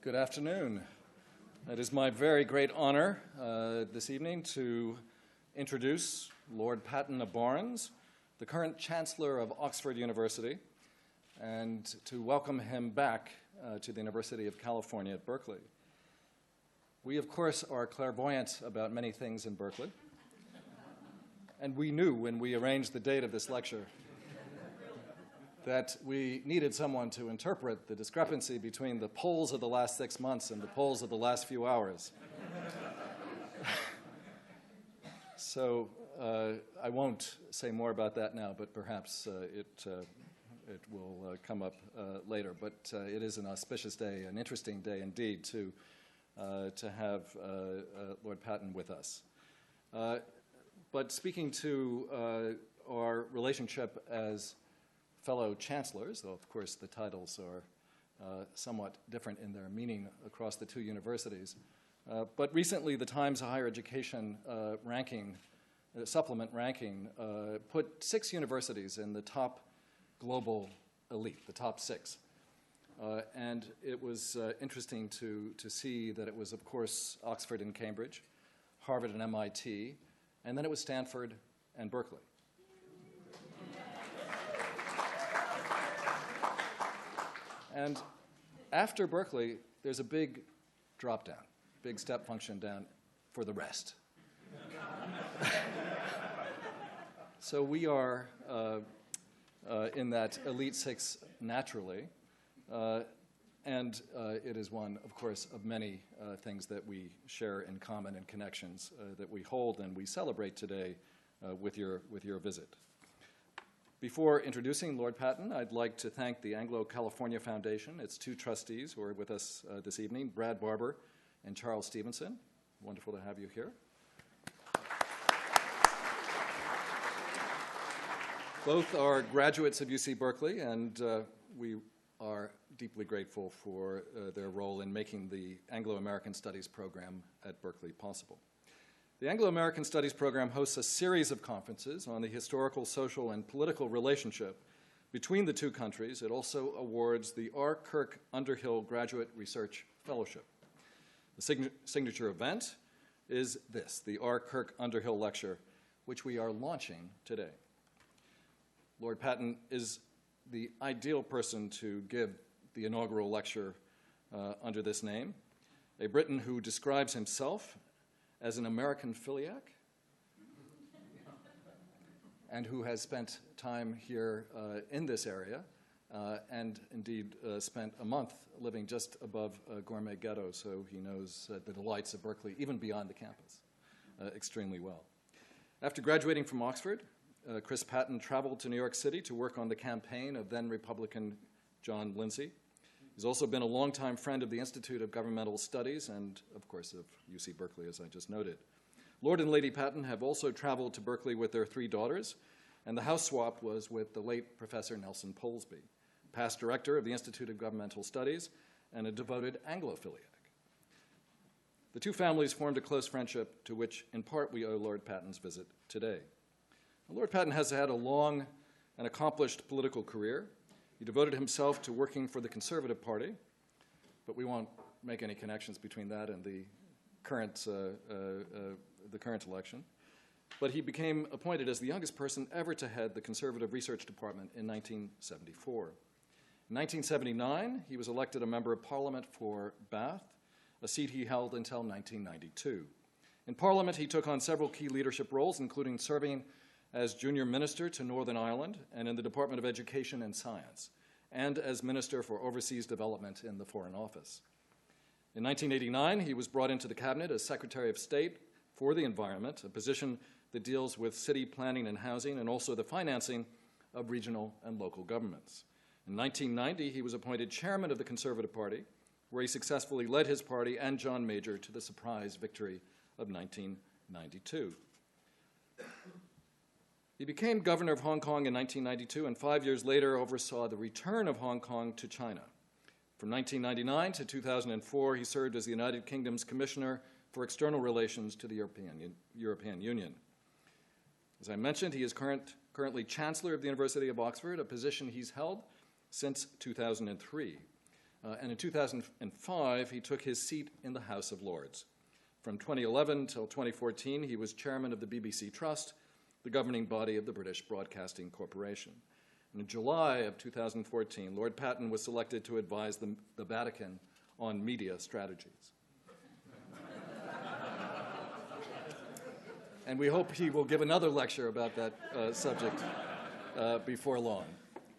Good afternoon. It is my very great honor this evening to introduce Lord Patten of Barnes, the current Chancellor of Oxford University, and to welcome him back to the University of California at Berkeley. We, of course, are clairvoyant about many things in Berkeley, and we knew when we arranged the date of this lecture that we needed someone to interpret the discrepancy between the polls of the last 6 months and the polls of the last few hours. So I won't say more about that now, but perhaps it will come up later. But it is an auspicious day, an interesting day indeed to have Lord Patten with us. But speaking to our relationship as fellow chancellors, though of course the titles are somewhat different in their meaning across the two universities. But recently the Times Higher Education supplement ranking put 6 universities in the top global elite, the top 6. And it was interesting to see that it was, of course, Oxford and Cambridge, Harvard and MIT, and then it was Stanford and Berkeley. And after Berkeley, there's a big drop down, big step function down for the rest. So we are in that elite 6 naturally, and it is one, of course, of many things that we share in common and connections that we hold and we celebrate today with your visit. Before introducing Lord Patten, I'd like to thank the Anglo-California Foundation, its 2 trustees who are with us this evening, Brad Barber and Charles Stevenson. Wonderful to have you here. Both are graduates of UC Berkeley, and we are deeply grateful for their role in making the Anglo-American Studies program at Berkeley possible. The Anglo-American Studies program hosts a series of conferences on the historical, social, and political relationship between the two countries. It also awards the R. Kirk Underhill Graduate Research Fellowship. The signature event is this, the R. Kirk Underhill Lecture, which we are launching today. Lord Patten is the ideal person to give the inaugural lecture under this name, a Briton who describes himself as an American philiac, and who has spent time here in this area, and indeed spent a month living just above Gourmet Ghetto, so he knows the delights of Berkeley, even beyond the campus, extremely well. After graduating from Oxford, Chris Patten traveled to New York City to work on the campaign of then-Republican John Lindsay. He's also been a longtime friend of the Institute of Governmental Studies and, of course, of UC Berkeley, as I just noted. Lord and Lady Patten have also traveled to Berkeley with their 3 daughters, and the house swap was with the late Professor Nelson Polsby, past director of the Institute of Governmental Studies and a devoted Anglophiliac. The 2 families formed a close friendship to which, in part, we owe Lord Patten's visit today. Lord Patten has had a long and accomplished political career. He devoted himself to working for the Conservative Party, but we won't make any connections between that and the current election. But he became appointed as the youngest person ever to head the Conservative Research Department in 1974. In 1979, he was elected a member of Parliament for Bath, a seat he held until 1992. In Parliament, he took on several key leadership roles, including serving as junior minister to Northern Ireland and in the Department of Education and Science, and as Minister for Overseas Development in the Foreign Office. In 1989, he was brought into the cabinet as Secretary of State for the Environment, a position that deals with city planning and housing and also the financing of regional and local governments. In 1990, he was appointed chairman of the Conservative Party, where he successfully led his party and John Major to the surprise victory of 1992. He became governor of Hong Kong in 1992 and 5 years later oversaw the return of Hong Kong to China. From 1999 to 2004, he served as the United Kingdom's Commissioner for External Relations to the European Union. As I mentioned, he is currently Chancellor of the University of Oxford, a position he's held since 2003. And in 2005, he took his seat in the House of Lords. From 2011 till 2014, he was chairman of the BBC Trust, the governing body of the British Broadcasting Corporation. And in July of 2014, Lord Patten was selected to advise the Vatican on media strategies. And we hope he will give another lecture about that subject before long.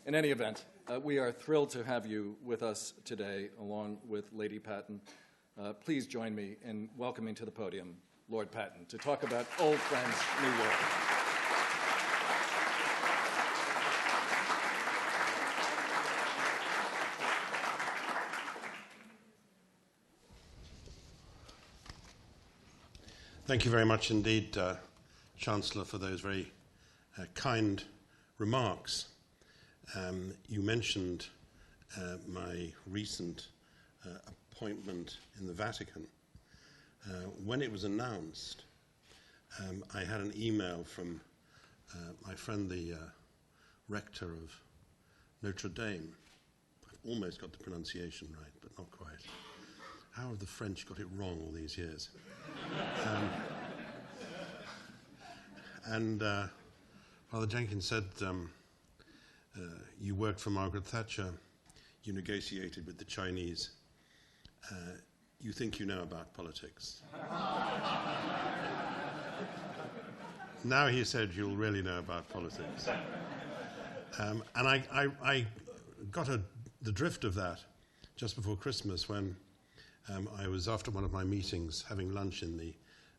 In any event, we are thrilled to have you with us today, along with Lady Patten. Please join me in welcoming to the podium Lord Patten to talk about Old Friends, New World. Thank you very much indeed, Chancellor, for those very kind remarks. You mentioned my recent appointment in the Vatican. When it was announced, I had an email from my friend, the rector of Notre Dame. I've almost got the pronunciation right, but not quite. How have the French got it wrong all these years? And Father Jenkins said, you worked for Margaret Thatcher, you negotiated with the Chinese, you think you know about politics. Now he said you'll really know about politics. And I got the drift of that just before Christmas when I was, after one of my meetings, having lunch in the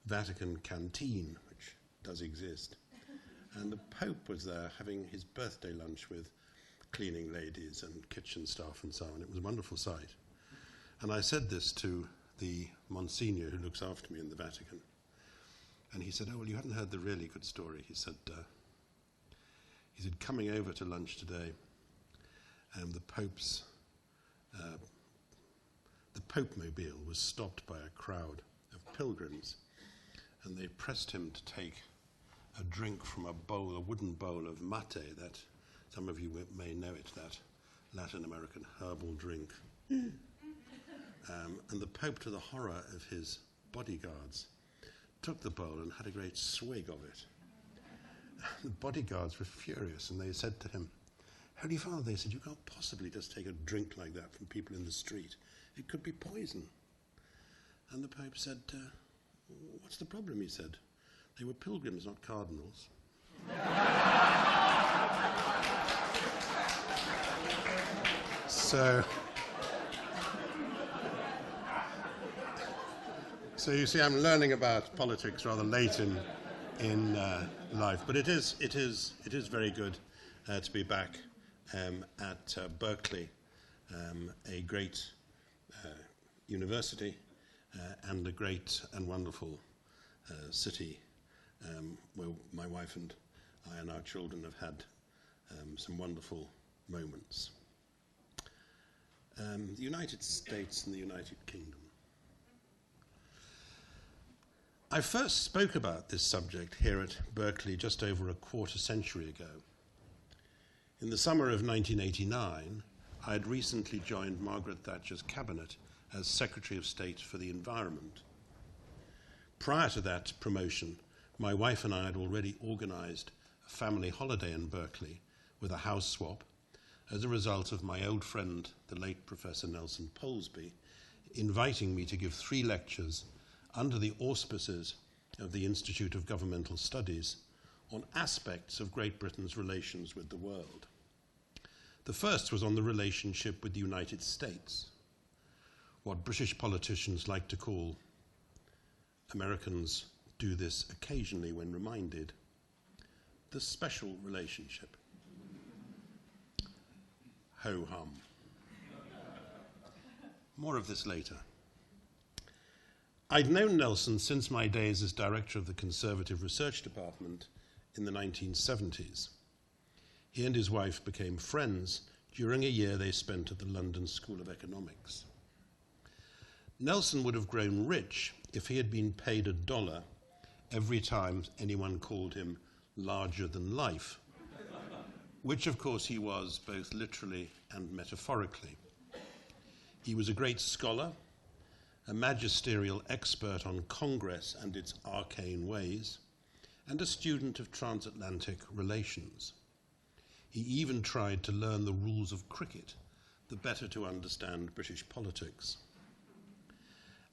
Vatican canteen, which does exist. And the Pope was there having his birthday lunch with cleaning ladies and kitchen staff and so on. It was a wonderful sight. And I said this to the Monsignor who looks after me in the Vatican. And he said, oh, well, you haven't heard the really good story. He said, coming over to lunch today, the Pope's the Pope-mobile was stopped by a crowd of pilgrims, and they pressed him to take a drink from a bowl, a wooden bowl of mate, that some of you may know it, that Latin American herbal drink. And the Pope, to the horror of his bodyguards, took the bowl and had a great swig of it. The bodyguards were furious, and they said to him, Holy Father, they said, you can't possibly just take a drink like that from people in the street. It could be poison. And the Pope said, what's the problem, he said. They were pilgrims, not cardinals. So you see, I'm learning about politics rather late in life, but it is very good to be back at Berkeley, a great university and a great and wonderful city where my wife and I and our children have had some wonderful moments. The United States and the United Kingdom. I first spoke about this subject here at Berkeley just over a quarter century ago. In the summer of 1989, I had recently joined Margaret Thatcher's cabinet as Secretary of State for the Environment. Prior to that promotion, my wife and I had already organized a family holiday in Berkeley with a house swap as a result of my old friend, the late Professor Nelson Polsby, inviting me to give 3 lectures under the auspices of the Institute of Governmental Studies on aspects of Great Britain's relations with the world. The first was on the relationship with the United States, what British politicians like to call, Americans do this occasionally when reminded, the special relationship. Ho-hum. More of this later. I'd known Nelson since my days as director of the Conservative Research Department in the 1970s. He and his wife became friends during a year they spent at the London School of Economics. Nelson would have grown rich if he had been paid $1 every time anyone called him larger than life, which of course he was both literally and metaphorically. He was a great scholar, a magisterial expert on Congress and its arcane ways, and a student of transatlantic relations. He even tried to learn the rules of cricket, the better to understand British politics.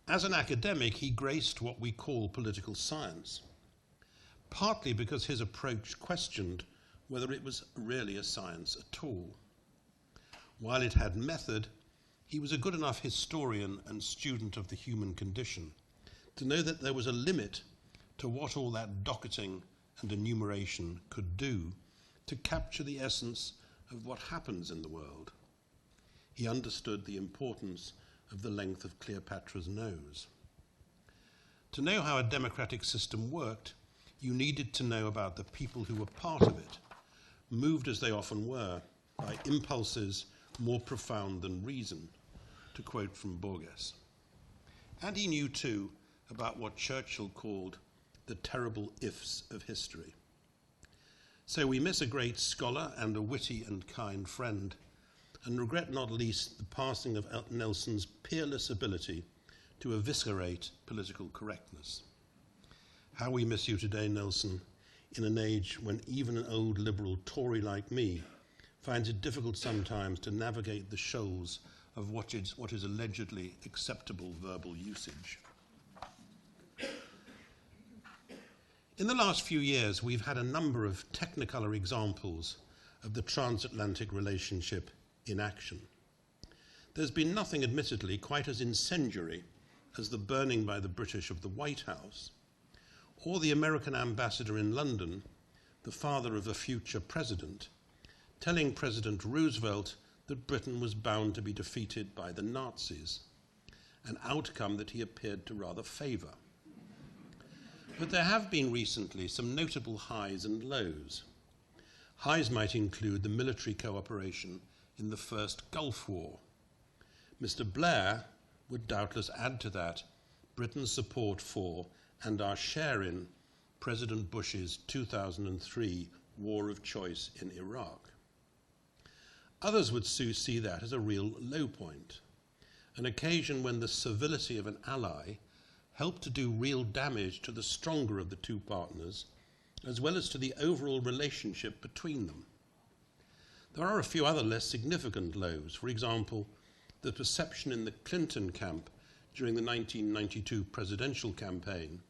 As an academic, he graced what we call political science, partly because his approach questioned whether it was really a science at all. While it had method, he was a good enough historian and student of the human condition to know that there was a limit to what all that docketing and enumeration could do to capture the essence of what happens in the world. He understood the importance of the length of Cleopatra's nose. To know how a democratic system worked, you needed to know about the people who were part of it, moved as they often were by impulses more profound than reason, to quote from Borges. And he knew too about what Churchill called the terrible ifs of history. So we miss a great scholar and a witty and kind friend, and regret not least the passing of Nelson's peerless ability to eviscerate political correctness. How we miss you today, Nelson, in an age when even an old liberal Tory like me finds it difficult sometimes to navigate the shoals of what is allegedly acceptable verbal usage. In the last few years, we've had a number of technicolor examples of the transatlantic relationship in action. There's been nothing, admittedly, quite as incendiary as the burning by the British of the White House, or the American ambassador in London, the father of a future president, telling President Roosevelt that Britain was bound to be defeated by the Nazis, an outcome that he appeared to rather favour. But there have been recently some notable highs and lows. Highs might include the military cooperation in the first Gulf War. Mr. Blair would doubtless add to that Britain's support for and our share in President Bush's 2003 war of choice in Iraq. Others would see that as a real low point, an occasion when the servility of an ally helped to do real damage to the stronger of the two partners, as well as to the overall relationship between them. There are a few other less significant lows. For example, the perception in the Clinton camp during the 1992 presidential campaign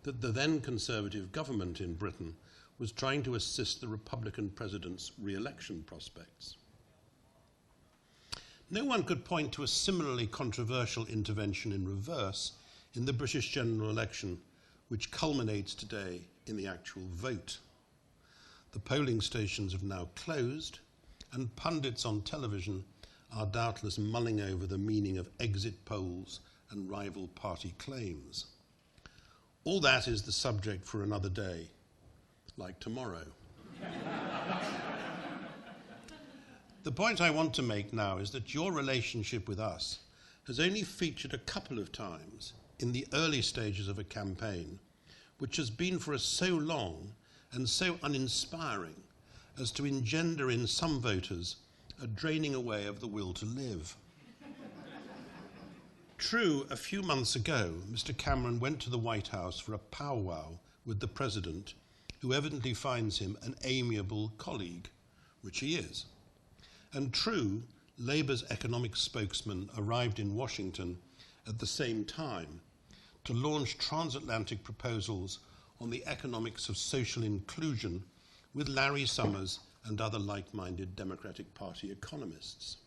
that the then Conservative government in Britain was trying to assist the Republican president's re-election prospects. No one could point to a similarly controversial intervention in reverse in the British general election, which culminates today in the actual vote. The polling stations have now closed, and pundits on television are doubtless mulling over the meaning of exit polls and rival party claims. All that is the subject for another day, like tomorrow. The point I want to make now is that your relationship with us has only featured a couple of times in the early stages of a campaign, which has been for us so long and so uninspiring as to engender in some voters a draining away of the will to live. True, a few months ago, Mr. Cameron went to the White House for a powwow with the President, who evidently finds him an amiable colleague, which he is. And true, Labour's economic spokesman arrived in Washington at the same time to launch transatlantic proposals on the economics of social inclusion with Larry Summers and other like-minded Democratic Party economists.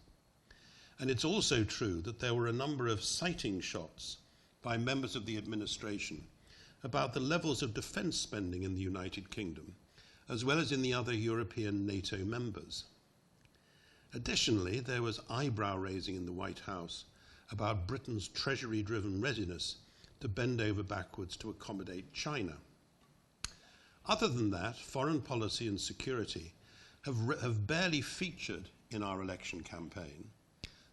And it's also true that there were a number of sighting shots by members of the administration about the levels of defence spending in the United Kingdom, as well as in the other European NATO members. Additionally, there was eyebrow-raising in the White House about Britain's treasury-driven readiness to bend over backwards to accommodate China. Other than that, foreign policy and security have barely featured in our election campaign,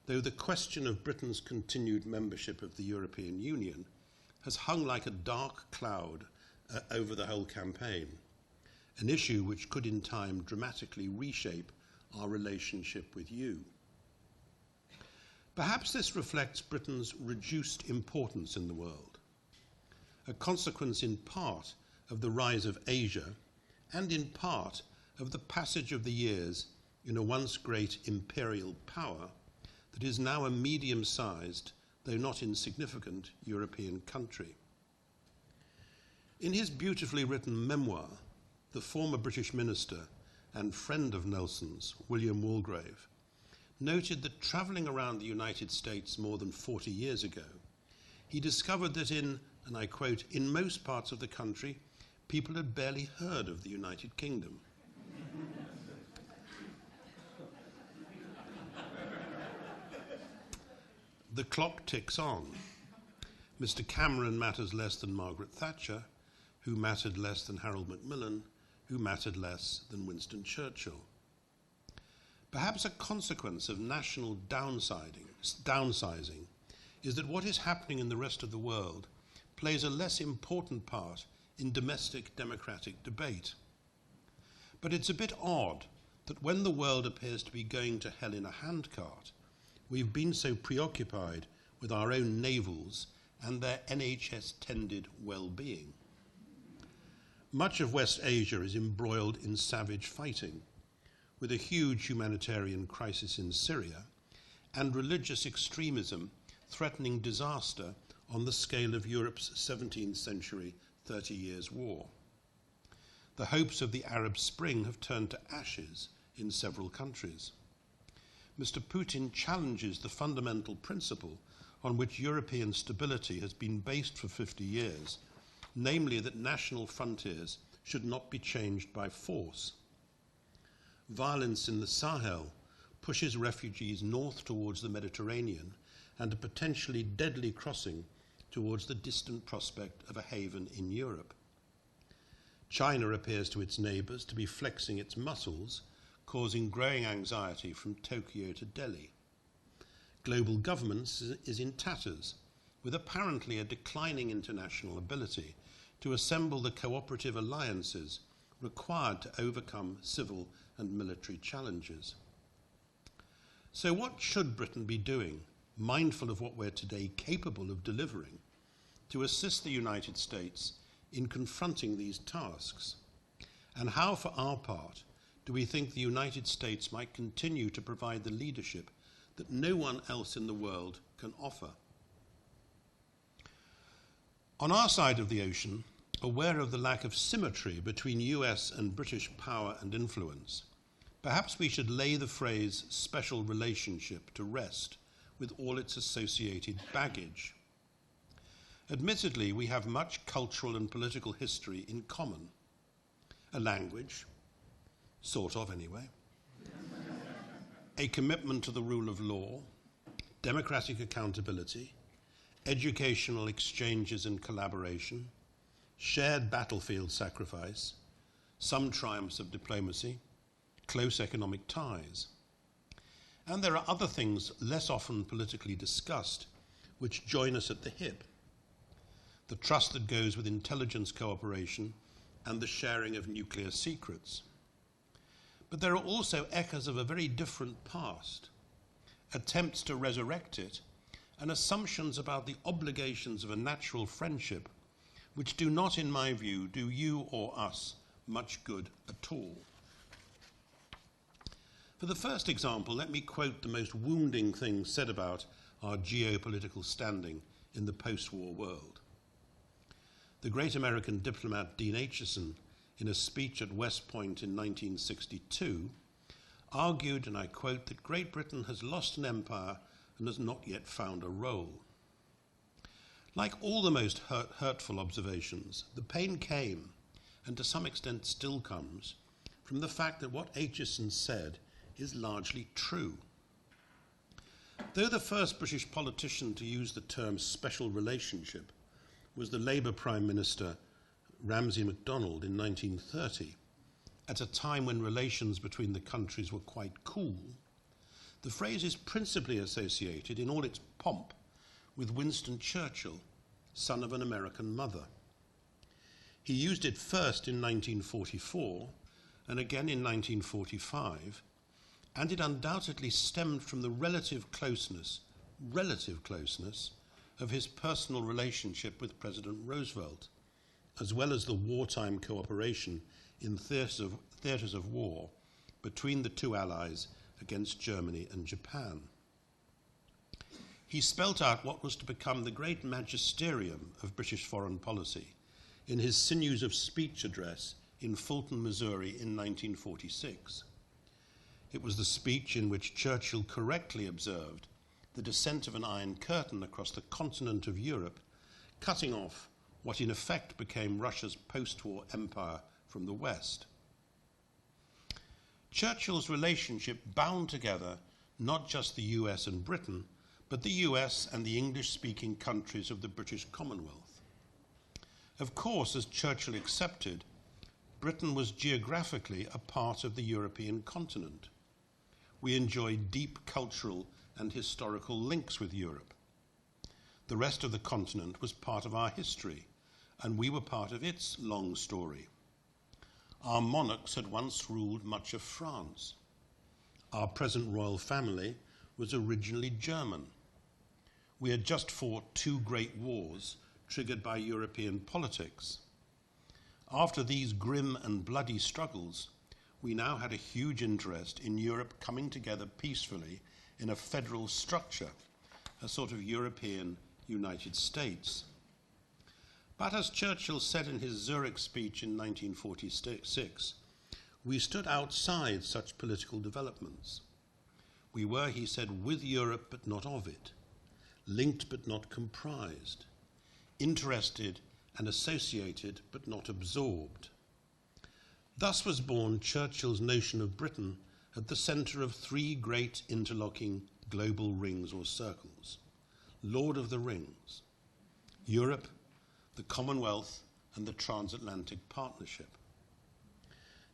though the question of Britain's continued membership of the European Union has hung like a dark cloud over the whole campaign, an issue which could in time dramatically reshape our relationship with you. Perhaps this reflects Britain's reduced importance in the world, a consequence in part of the rise of Asia and in part of the passage of the years in a once great imperial power that is now a medium-sized, though not insignificant, European country. In his beautifully written memoir, the former British minister and friend of Nelson's, William Walgrave, noted that travelling around the United States more than 40 years ago, he discovered that in, and I quote, in most parts of the country, people had barely heard of the United Kingdom. The clock ticks on. Mr. Cameron matters less than Margaret Thatcher, who mattered less than Harold Macmillan, who mattered less than Winston Churchill. Perhaps a consequence of national downsizing is that what is happening in the rest of the world plays a less important part in domestic democratic debate. But it's a bit odd that when the world appears to be going to hell in a handcart, we've been so preoccupied with our own navals and their NHS-tended well-being. Much of West Asia is embroiled in savage fighting, with a huge humanitarian crisis in Syria and religious extremism threatening disaster on the scale of Europe's 17th century 30 Years' War. The hopes of the Arab Spring have turned to ashes in several countries. Mr. Putin challenges the fundamental principle on which European stability has been based for 50 years, namely that national frontiers should not be changed by force. Violence in the Sahel pushes refugees north towards the Mediterranean and a potentially deadly crossing towards the distant prospect of a haven in Europe. China appears to its neighbours to be flexing its muscles, causing growing anxiety from Tokyo to Delhi. Global governance is in tatters, with apparently a declining international ability to assemble the cooperative alliances required to overcome civil and military challenges. So what should Britain be doing, mindful of what we're today capable of delivering, to assist the United States in confronting these tasks? And how, for our part, do we think the United States might continue to provide the leadership that no one else in the world can offer? On our side of the ocean, aware of the lack of symmetry between US and British power and influence, perhaps we should lay the phrase special relationship to rest with all its associated baggage. Admittedly, we have much cultural and political history in common. A language, sort of anyway, a commitment to the rule of law, democratic accountability, educational exchanges and collaboration, shared battlefield sacrifice, some triumphs of diplomacy, close economic ties. And there are other things less often politically discussed which join us at the hip. The trust that goes with intelligence cooperation and the sharing of nuclear secrets. But there are also echoes of a very different past, attempts to resurrect it, and assumptions about the obligations of a natural friendship which do not, in my view, do you or us much good at all. For the first example, let me quote the most wounding thing said about our geopolitical standing in the post-war world. The great American diplomat Dean Acheson, in a speech at West Point in 1962, argued, and I quote, that Great Britain has lost an empire and has not yet found a role. Like all the most hurtful observations, the pain came, and to some extent still comes, from the fact that what Acheson said is largely true. Though the first British politician to use the term special relationship was the Labour Prime Minister Ramsay MacDonald in 1930, at a time when relations between the countries were quite cool, the phrase is principally associated in all its pomp with Winston Churchill, son of an American mother. He used it first in 1944 and again in 1945, and it undoubtedly stemmed from the relative closeness relative closeness of his personal relationship with President Roosevelt, as well as the wartime cooperation in theatres of war between the two allies against Germany and Japan. He spelt out what was to become the great magisterium of British foreign policy in his Sinews of Speech address in Fulton, Missouri in 1946. It was the speech in which Churchill correctly observed the descent of an Iron Curtain across the continent of Europe, cutting off what in effect became Russia's post-war empire from the West. Churchill's relationship bound together not just the US and Britain, but the US and the English-speaking countries of the British Commonwealth. Of course, as Churchill accepted, Britain was geographically a part of the European continent. We enjoyed deep cultural and historical links with Europe. The rest of the continent was part of our history, and we were part of its long story. Our monarchs had once ruled much of France. Our present royal family was originally German. We had just fought 2 great wars triggered by European politics. After these grim and bloody struggles, we now had a huge interest in Europe coming together peacefully in a federal structure, a sort of European United States. But as Churchill said in his Zurich speech in 1946, we stood outside such political developments. We were, he said, with Europe but not of it, linked but not comprised, interested and associated but not absorbed. Thus was born Churchill's notion of Britain at the centre of 3 great interlocking global rings or circles: Lord of the Rings, Europe, the Commonwealth, and the Transatlantic Partnership.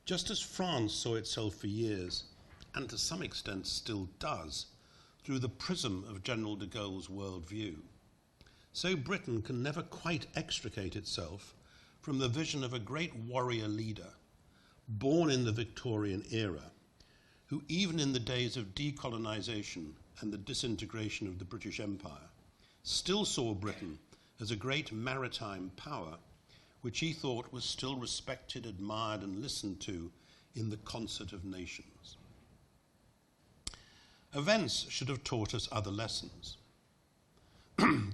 Just as France saw itself for years, and to some extent still does, through the prism of General de Gaulle's worldview, so Britain can never quite extricate itself from the vision of a great warrior leader, born in the Victorian era, who even in the days of decolonisation and the disintegration of the British Empire, still saw Britain as a great maritime power, which he thought was still respected, admired, and listened to in the concert of nations. Events should have taught us other lessons.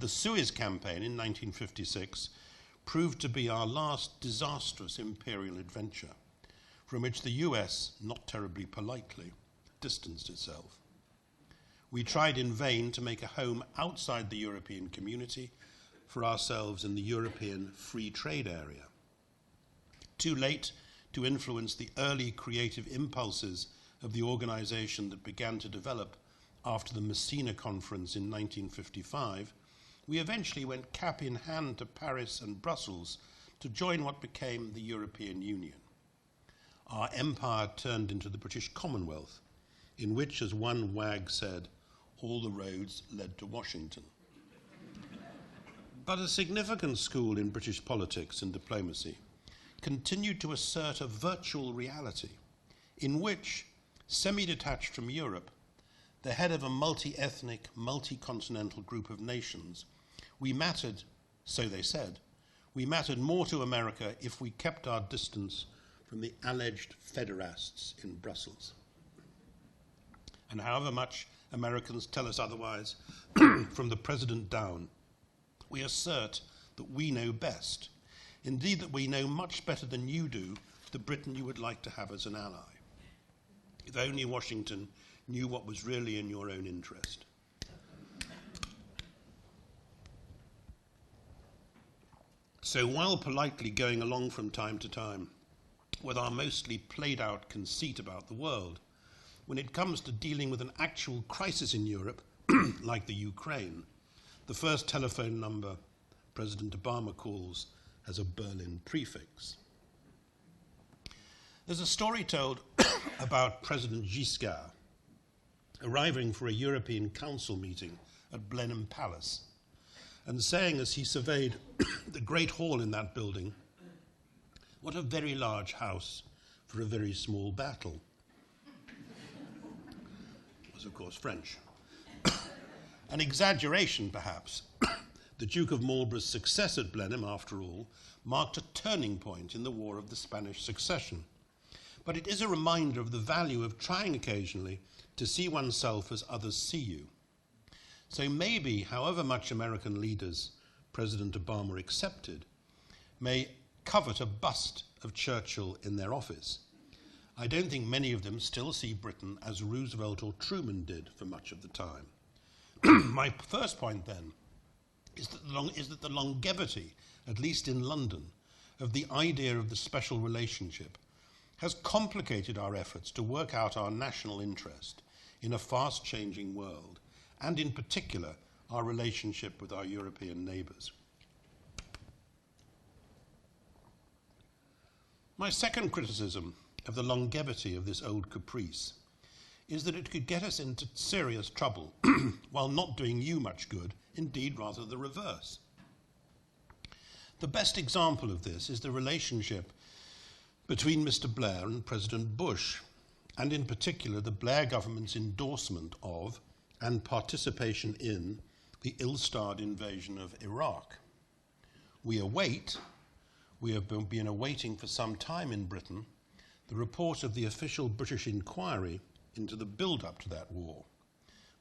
The Suez Campaign in 1956 proved to be our last disastrous imperial adventure, from which the US, not terribly politely, distanced itself. We tried in vain to make a home outside the European community for ourselves in the European free trade area. Too late to influence the early creative impulses of the organization that began to develop after the Messina Conference in 1955, we eventually went cap in hand to Paris and Brussels to join what became the European Union. Our empire turned into the British Commonwealth, in which, as one wag said, all the roads led to Washington. But a significant school in British politics and diplomacy continued to assert a virtual reality in which, semi-detached from Europe, the head of a multi-ethnic, multi-continental group of nations, we mattered, so they said, we mattered more to America if we kept our distance from the alleged federasts in Brussels. And however much Americans tell us otherwise, from the president down, we assert that we know best, indeed that we know much better than you do the Britain you would like to have as an ally. If only Washington knew what was really in your own interest. So while politely going along from time to time with our mostly played-out conceit about the world, when it comes to dealing with an actual crisis in Europe, like the Ukraine, the first telephone number President Obama calls has a Berlin prefix. There's a story told about President Giscard arriving for a European Council meeting at Blenheim Palace and saying as he surveyed the great hall in that building, "What a very large house for a very small battle." It was, of course, French. An exaggeration, perhaps. The Duke of Marlborough's success at Blenheim, after all, marked a turning point in the War of the Spanish Succession. But it is a reminder of the value of trying occasionally to see oneself as others see you. So maybe, however much American leaders, President Obama accepted, may covet a bust of Churchill in their office, I don't think many of them still see Britain as Roosevelt or Truman did for much of the time. My first point, then, is that the longevity, at least in London, of the idea of the special relationship has complicated our efforts to work out our national interest in a fast-changing world, and in particular, our relationship with our European neighbours. My second criticism of the longevity of this old caprice is that it could get us into serious trouble while not doing you much good, indeed rather the reverse. The best example of this is the relationship between Mr. Blair and President Bush, and in particular the Blair government's endorsement of and participation in the ill-starred invasion of Iraq. We have been awaiting for some time in Britain the report of the official British inquiry into the build-up to that war,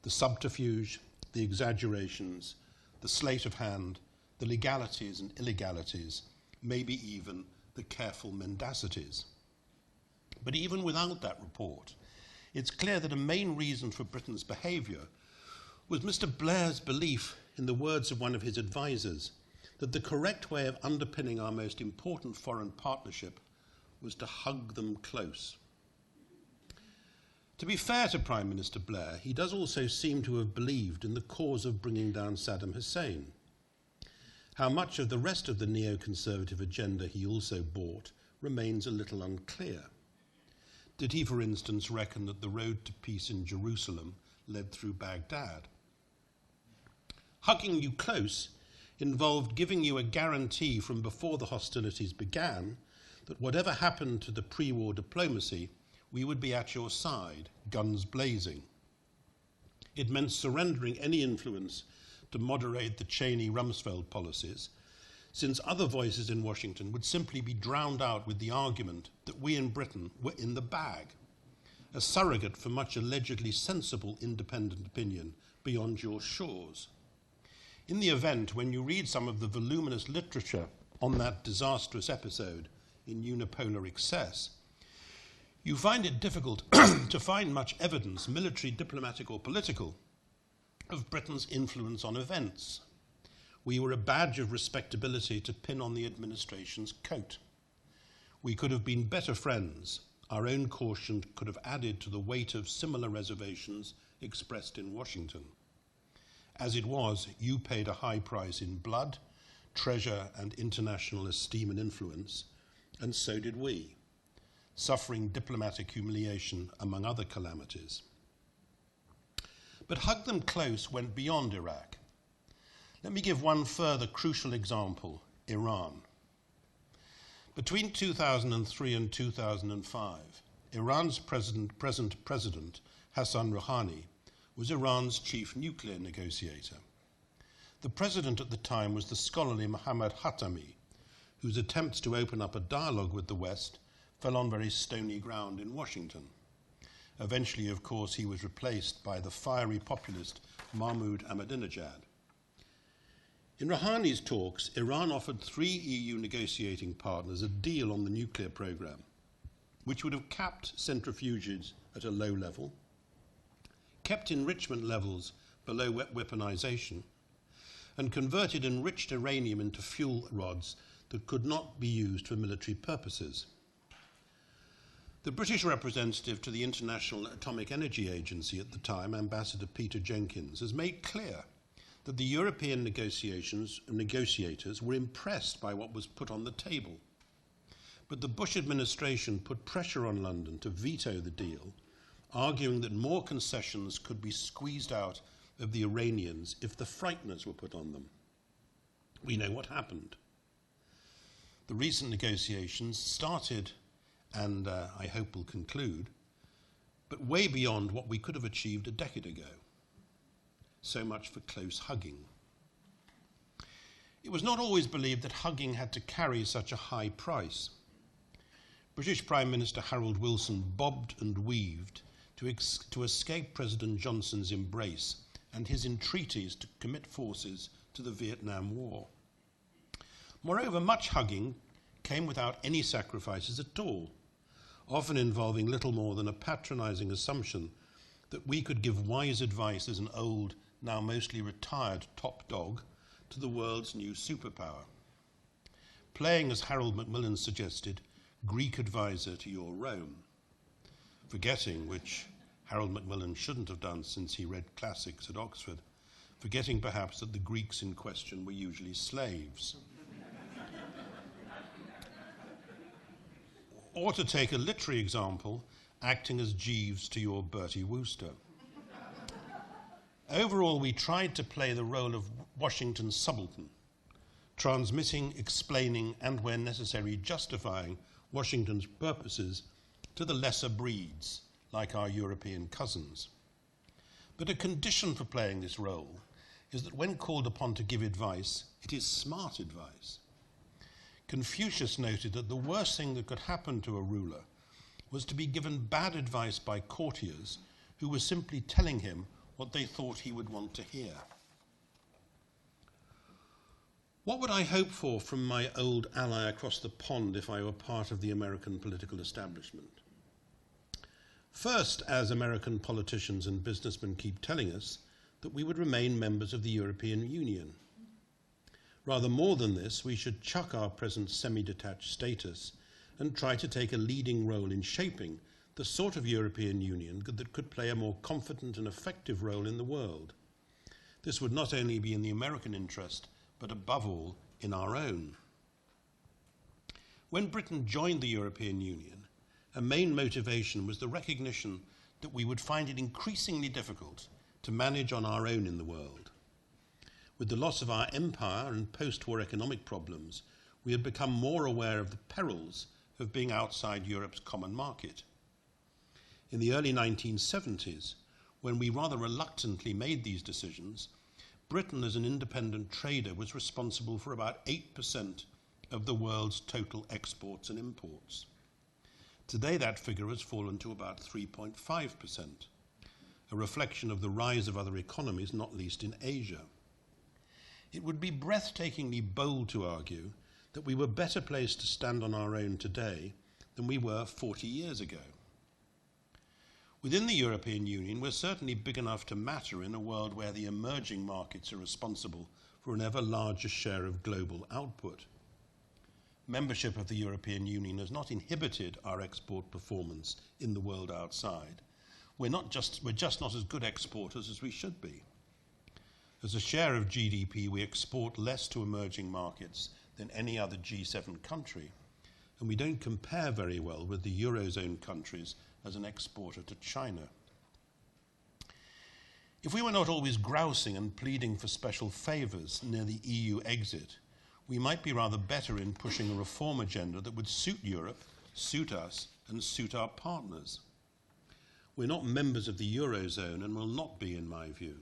the subterfuge, the exaggerations, the sleight of hand, the legalities and illegalities, maybe even the careful mendacities. But even without that report, it's clear that a main reason for Britain's behaviour was Mr. Blair's belief, in the words of one of his advisers, that the correct way of underpinning our most important foreign partnership was to hug them close. To be fair to Prime Minister Blair, he does also seem to have believed in the cause of bringing down Saddam Hussein. How much of the rest of the neoconservative agenda he also bought remains a little unclear. Did he, for instance, reckon that the road to peace in Jerusalem led through Baghdad? Hugging you close involved giving you a guarantee from before the hostilities began that whatever happened to the pre-war diplomacy, we would be at your side, guns blazing. It meant surrendering any influence to moderate the Cheney-Rumsfeld policies, since other voices in Washington would simply be drowned out with the argument that we in Britain were in the bag, a surrogate for much allegedly sensible independent opinion beyond your shores. In the event, when you read some of the voluminous literature on that disastrous episode in unipolar excess, you find it difficult to find much evidence, military, diplomatic or political, of Britain's influence on events. We were a badge of respectability to pin on the administration's coat. We could have been better friends. Our own caution could have added to the weight of similar reservations expressed in Washington. As it was, you paid a high price in blood, treasure and international esteem and influence, and so did we, suffering diplomatic humiliation among other calamities. But hug them close went beyond Iraq. Let me give one further crucial example, Iran. Between 2003 and 2005, Iran's present president, Hassan Rouhani, was Iran's chief nuclear negotiator. The president at the time was the scholarly Mohammad Khatami, whose attempts to open up a dialogue with the West fell on very stony ground in Washington. Eventually, of course, he was replaced by the fiery populist Mahmoud Ahmadinejad. In Rouhani's talks, Iran offered 3 EU negotiating partners a deal on the nuclear program, which would have capped centrifuges at a low level, kept enrichment levels below weaponization, and converted enriched uranium into fuel rods that could not be used for military purposes. The British representative to the International Atomic Energy Agency at the time, Ambassador Peter Jenkins, has made clear that the European negotiators were impressed by what was put on the table. But the Bush administration put pressure on London to veto the deal, arguing that more concessions could be squeezed out of the Iranians if the frighteners were put on them. We know what happened. The recent negotiations started, and I hope will conclude, but way beyond what we could have achieved a decade ago. So much for close hugging. It was not always believed that hugging had to carry such a high price. British Prime Minister Harold Wilson bobbed and weaved to escape President Johnson's embrace and his entreaties to commit forces to the Vietnam War. Moreover, much hugging came without any sacrifices at all, often involving little more than a patronizing assumption that we could give wise advice as an old, now mostly retired top dog to the world's new superpower. Playing, as Harold Macmillan suggested, Greek advisor to your Rome, forgetting, which Harold Macmillan shouldn't have done since he read classics at Oxford, forgetting perhaps that the Greeks in question were usually slaves. Or to take a literary example, acting as Jeeves to your Bertie Wooster. Overall, we tried to play the role of Washington's subaltern, transmitting, explaining, and where necessary, justifying Washington's purposes to the lesser breeds, like our European cousins. But a condition for playing this role is that when called upon to give advice, it is smart advice. Confucius noted that the worst thing that could happen to a ruler was to be given bad advice by courtiers who were simply telling him what they thought he would want to hear. What would I hope for from my old ally across the pond if I were part of the American political establishment? First, as American politicians and businessmen keep telling us, that we would remain members of the European Union. Rather more than this, we should chuck our present semi-detached status and try to take a leading role in shaping the sort of European Union that could play a more confident and effective role in the world. This would not only be in the American interest, but above all, in our own. When Britain joined the European Union, a main motivation was the recognition that we would find it increasingly difficult to manage on our own in the world. With the loss of our empire and post-war economic problems, we had become more aware of the perils of being outside Europe's common market. In the early 1970s, when we rather reluctantly made these decisions, Britain as an independent trader was responsible for about 8% of the world's total exports and imports. Today that figure has fallen to about 3.5%, a reflection of the rise of other economies, not least in Asia. It would be breathtakingly bold to argue that we were better placed to stand on our own today than we were 40 years ago. Within the European Union, we're certainly big enough to matter in a world where the emerging markets are responsible for an ever larger share of global output. Membership of the European Union has not inhibited our export performance in the world outside. We're just not as good exporters as we should be. As a share of GDP, we export less to emerging markets than any other G7 country, and we don't compare very well with the Eurozone countries as an exporter to China. If we were not always grousing and pleading for special favours near the EU exit, we might be rather better in pushing a reform agenda that would suit Europe, suit us, and suit our partners. We're not members of the Eurozone and will not be, in my view.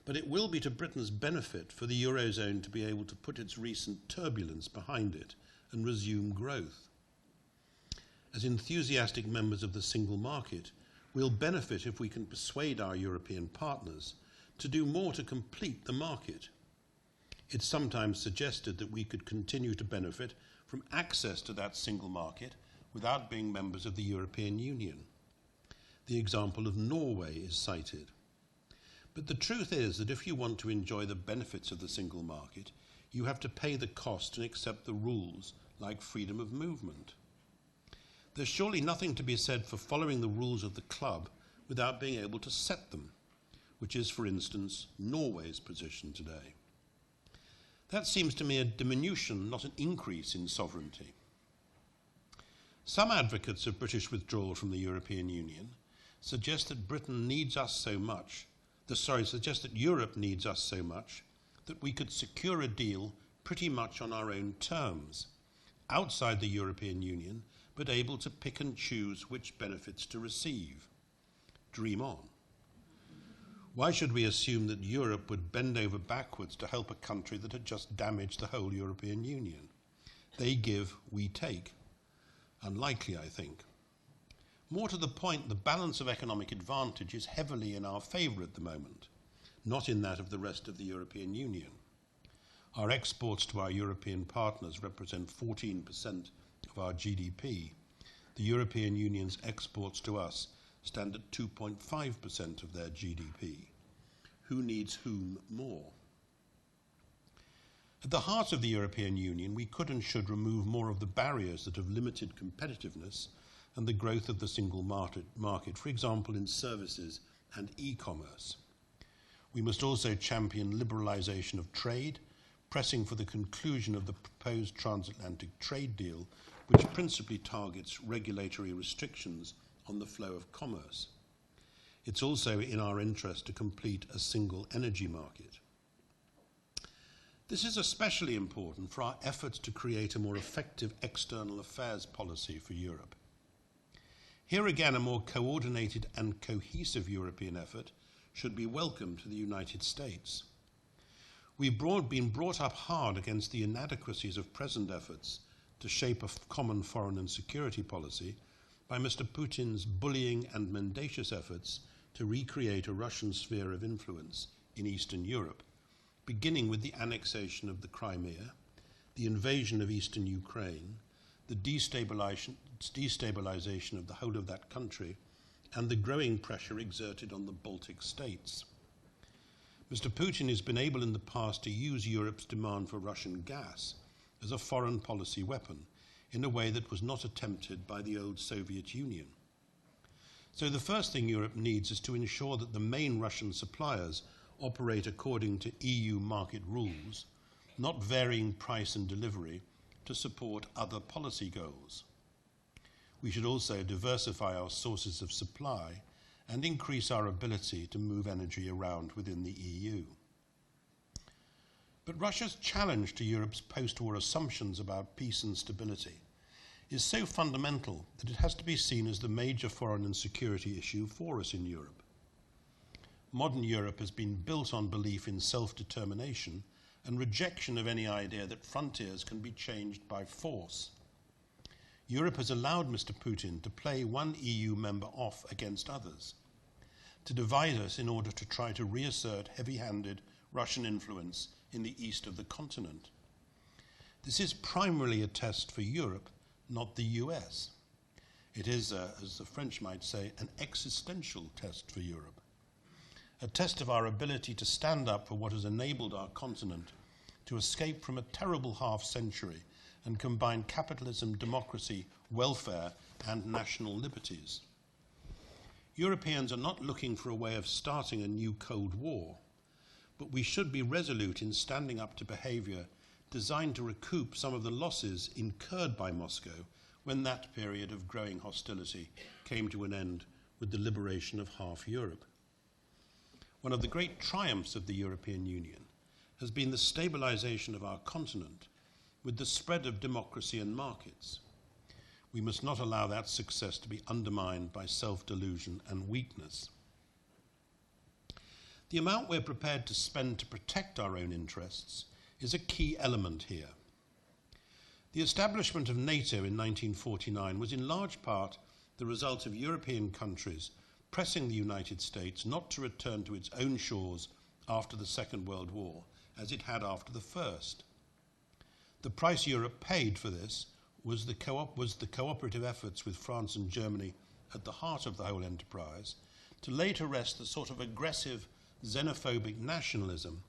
But it will be to Britain's benefit for the Eurozone to be able to put its recent turbulence behind it and resume growth. As enthusiastic members of the single market, we'll benefit if we can persuade our European partners to do more to complete the market. It's sometimes suggested that we could continue to benefit from access to that single market without being members of the European Union. The example of Norway is cited. But the truth is that if you want to enjoy the benefits of the single market, you have to pay the cost and accept the rules, like freedom of movement. There's surely nothing to be said for following the rules of the club without being able to set them, which is, for instance, Norway's position today. That seems to me a diminution, not an increase in sovereignty. Some advocates of British withdrawal from the European Union suggest that Britain needs us so much, suggest that Europe needs us so much that we could secure a deal pretty much on our own terms, outside the European Union, but able to pick and choose which benefits to receive. Dream on. Why should we assume that Europe would bend over backwards to help a country that had just damaged the whole European Union? They give, we take. Unlikely, I think. More to the point, the balance of economic advantage is heavily in our favour at the moment, not in that of the rest of the European Union. Our exports to our European partners represent 14% of our GDP. The European Union's exports to us stand at 2.5% of their GDP. Who needs whom more? At the heart of the European Union, we could and should remove more of the barriers that have limited competitiveness and the growth of the single market, for example, in services and e-commerce. We must also champion liberalisation of trade, pressing for the conclusion of the proposed transatlantic trade deal, which principally targets regulatory restrictions on the flow of commerce. It's also in our interest to complete a single energy market. This is especially important for our efforts to create a more effective external affairs policy for Europe. Here again, a more coordinated and cohesive European effort should be welcome to the United States. We've been brought up hard against the inadequacies of present efforts to shape a common foreign and security policy by Mr. Putin's bullying and mendacious efforts to recreate a Russian sphere of influence in Eastern Europe, beginning with the annexation of the Crimea, the invasion of eastern Ukraine, the destabilization of the whole of that country, and the growing pressure exerted on the Baltic states. Mr. Putin has been able in the past to use Europe's demand for Russian gas as a foreign policy weapon in a way that was not attempted by the old Soviet Union. So the first thing Europe needs is to ensure that the main Russian suppliers operate according to EU market rules, not varying price and delivery to support other policy goals. We should also diversify our sources of supply and increase our ability to move energy around within the EU. But Russia's challenge to Europe's post-war assumptions about peace and stability is so fundamental that it has to be seen as the major foreign and security issue for us in Europe. Modern Europe has been built on belief in self-determination and rejection of any idea that frontiers can be changed by force. Europe has allowed Mr. Putin to play one EU member off against others, to divide us in order to try to reassert heavy-handed Russian influence in the east of the continent. This is primarily a test for Europe, not the US. It is, as the French might say, an existential test for Europe. A test of our ability to stand up for what has enabled our continent to escape from a terrible half-century and combine capitalism, democracy, welfare, and national liberties. Europeans are not looking for a way of starting a new Cold War, but we should be resolute in standing up to behaviour designed to recoup some of the losses incurred by Moscow when that period of growing hostility came to an end with the liberation of half Europe. One of the great triumphs of the European Union has been the stabilisation of our continent with the spread of democracy and markets. We must not allow that success to be undermined by self-delusion and weakness. The amount we're prepared to spend to protect our own interests is a key element here. The establishment of NATO in 1949 was in large part the result of European countries pressing the United States not to return to its own shores after the Second World War, as it had after the First. The price Europe paid for this was the cooperative efforts with France and Germany at the heart of the whole enterprise to lay to rest the sort of aggressive xenophobic nationalism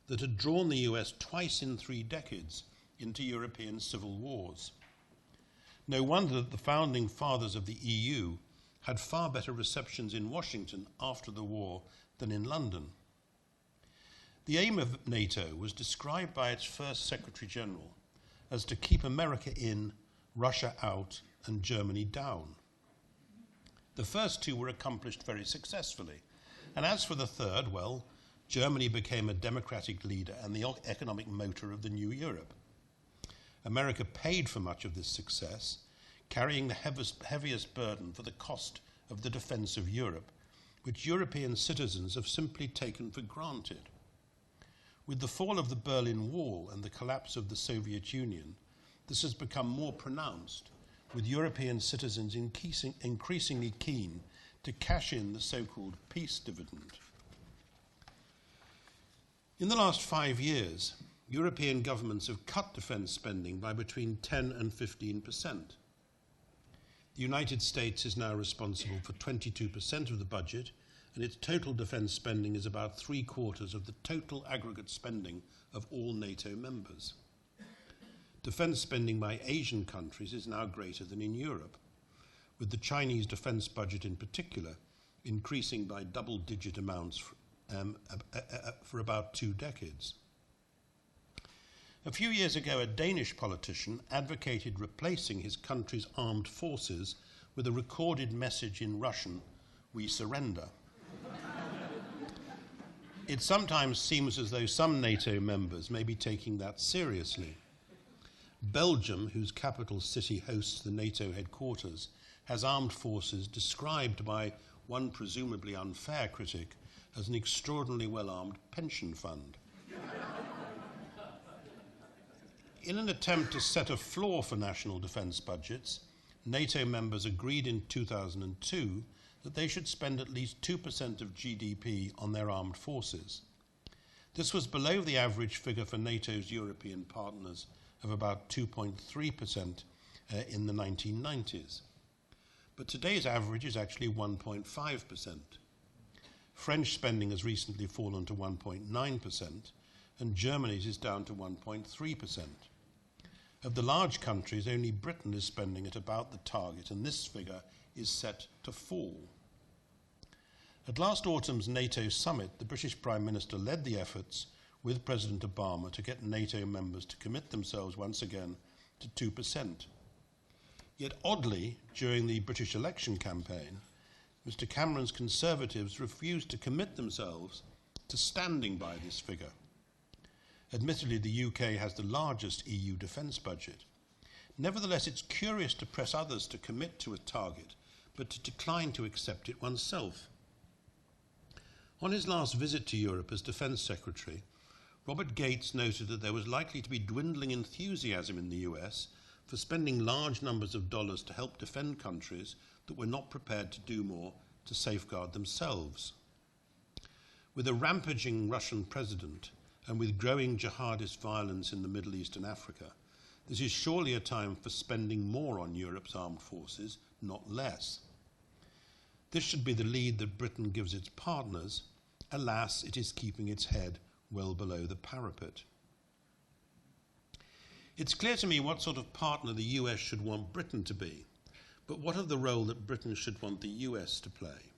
that had drawn the US twice in 3 decades into European civil wars. No wonder that the founding fathers of the EU had far better receptions in Washington after the war than in London. The aim of NATO was described by its first Secretary General as to keep America in, Russia out, and Germany down. The first 2 were accomplished very successfully, and as for the third, well, Germany became a democratic leader and the economic motor of the new Europe. America paid for much of this success, carrying the heaviest burden for the cost of the defence of Europe, which European citizens have simply taken for granted. With the fall of the Berlin Wall and the collapse of the Soviet Union, this has become more pronounced, with European citizens increasingly keen to cash in the so-called peace dividend. In the last 5 years, European governments have cut defence spending by between 10 and 15%. The United States is now responsible for 22% of the budget, and its total defence spending is about 3/4 of the total aggregate spending of all NATO members. Defence spending by Asian countries is now greater than in Europe, with the Chinese defence budget in particular increasing by double-digit amounts for about 2 decades. A few years ago, a Danish politician advocated replacing his country's armed forces with a recorded message in Russian, "We surrender." It sometimes seems as though some NATO members may be taking that seriously. Belgium, whose capital city hosts the NATO headquarters, has armed forces described by one presumably unfair critic as an extraordinarily well-armed pension fund. In an attempt to set a floor for national defence budgets, NATO members agreed in 2002 that they should spend at least 2% of GDP on their armed forces. This was below the average figure for NATO's European partners of about 2.3% in the 1990s. But today's average is actually 1.5%. French spending has recently fallen to 1.9%, and Germany's is down to 1.3%. Of the large countries, only Britain is spending at about the target, and this figure is set to fall. At last autumn's NATO summit, the British Prime Minister led the efforts with President Obama to get NATO members to commit themselves once again to 2%. Yet oddly, during the British election campaign, Mr. Cameron's Conservatives refused to commit themselves to standing by this figure. Admittedly, the UK has the largest EU defence budget. Nevertheless, it's curious to press others to commit to a target, but to decline to accept it oneself. On his last visit to Europe as Defence Secretary, Robert Gates noted that there was likely to be dwindling enthusiasm in the US for spending large numbers of dollars to help defend countries that were not prepared to do more to safeguard themselves. With a rampaging Russian president and with growing jihadist violence in the Middle East and Africa, this is surely a time for spending more on Europe's armed forces, not less. This should be the lead that Britain gives its partners. Alas, it is keeping its head well below the parapet. It's clear to me what sort of partner the US should want Britain to be, but what of the role that Britain should want the US to play?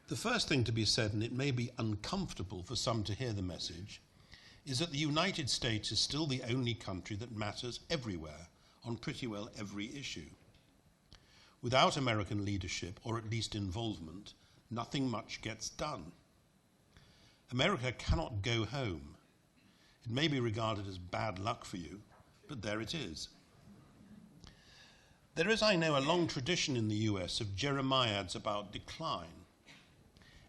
The first thing to be said, and it may be uncomfortable for some to hear the message, is that the United States is still the only country that matters everywhere on pretty well every issue. Without American leadership, or at least involvement, nothing much gets done. America cannot go home. It may be regarded as bad luck for you, but there it is. There is, I know, a long tradition in the US of jeremiads about decline.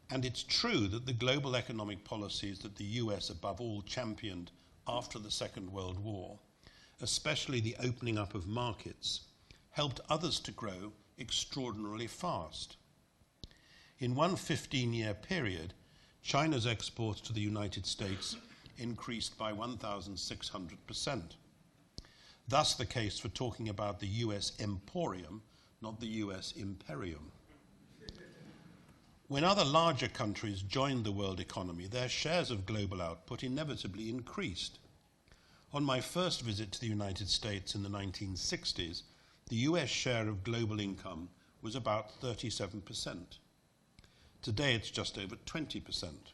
And it's true that the global economic policies that the US above all championed after the Second World War, especially the opening up of markets, helped others to grow extraordinarily fast. In one 15-year period, China's exports to the United States increased by 1,600%. Thus the case for talking about the US emporium, not the US imperium. When other larger countries joined the world economy, their shares of global output inevitably increased. On my first visit to the United States in the 1960s, the US share of global income was about 37%. Today it's just over 20%.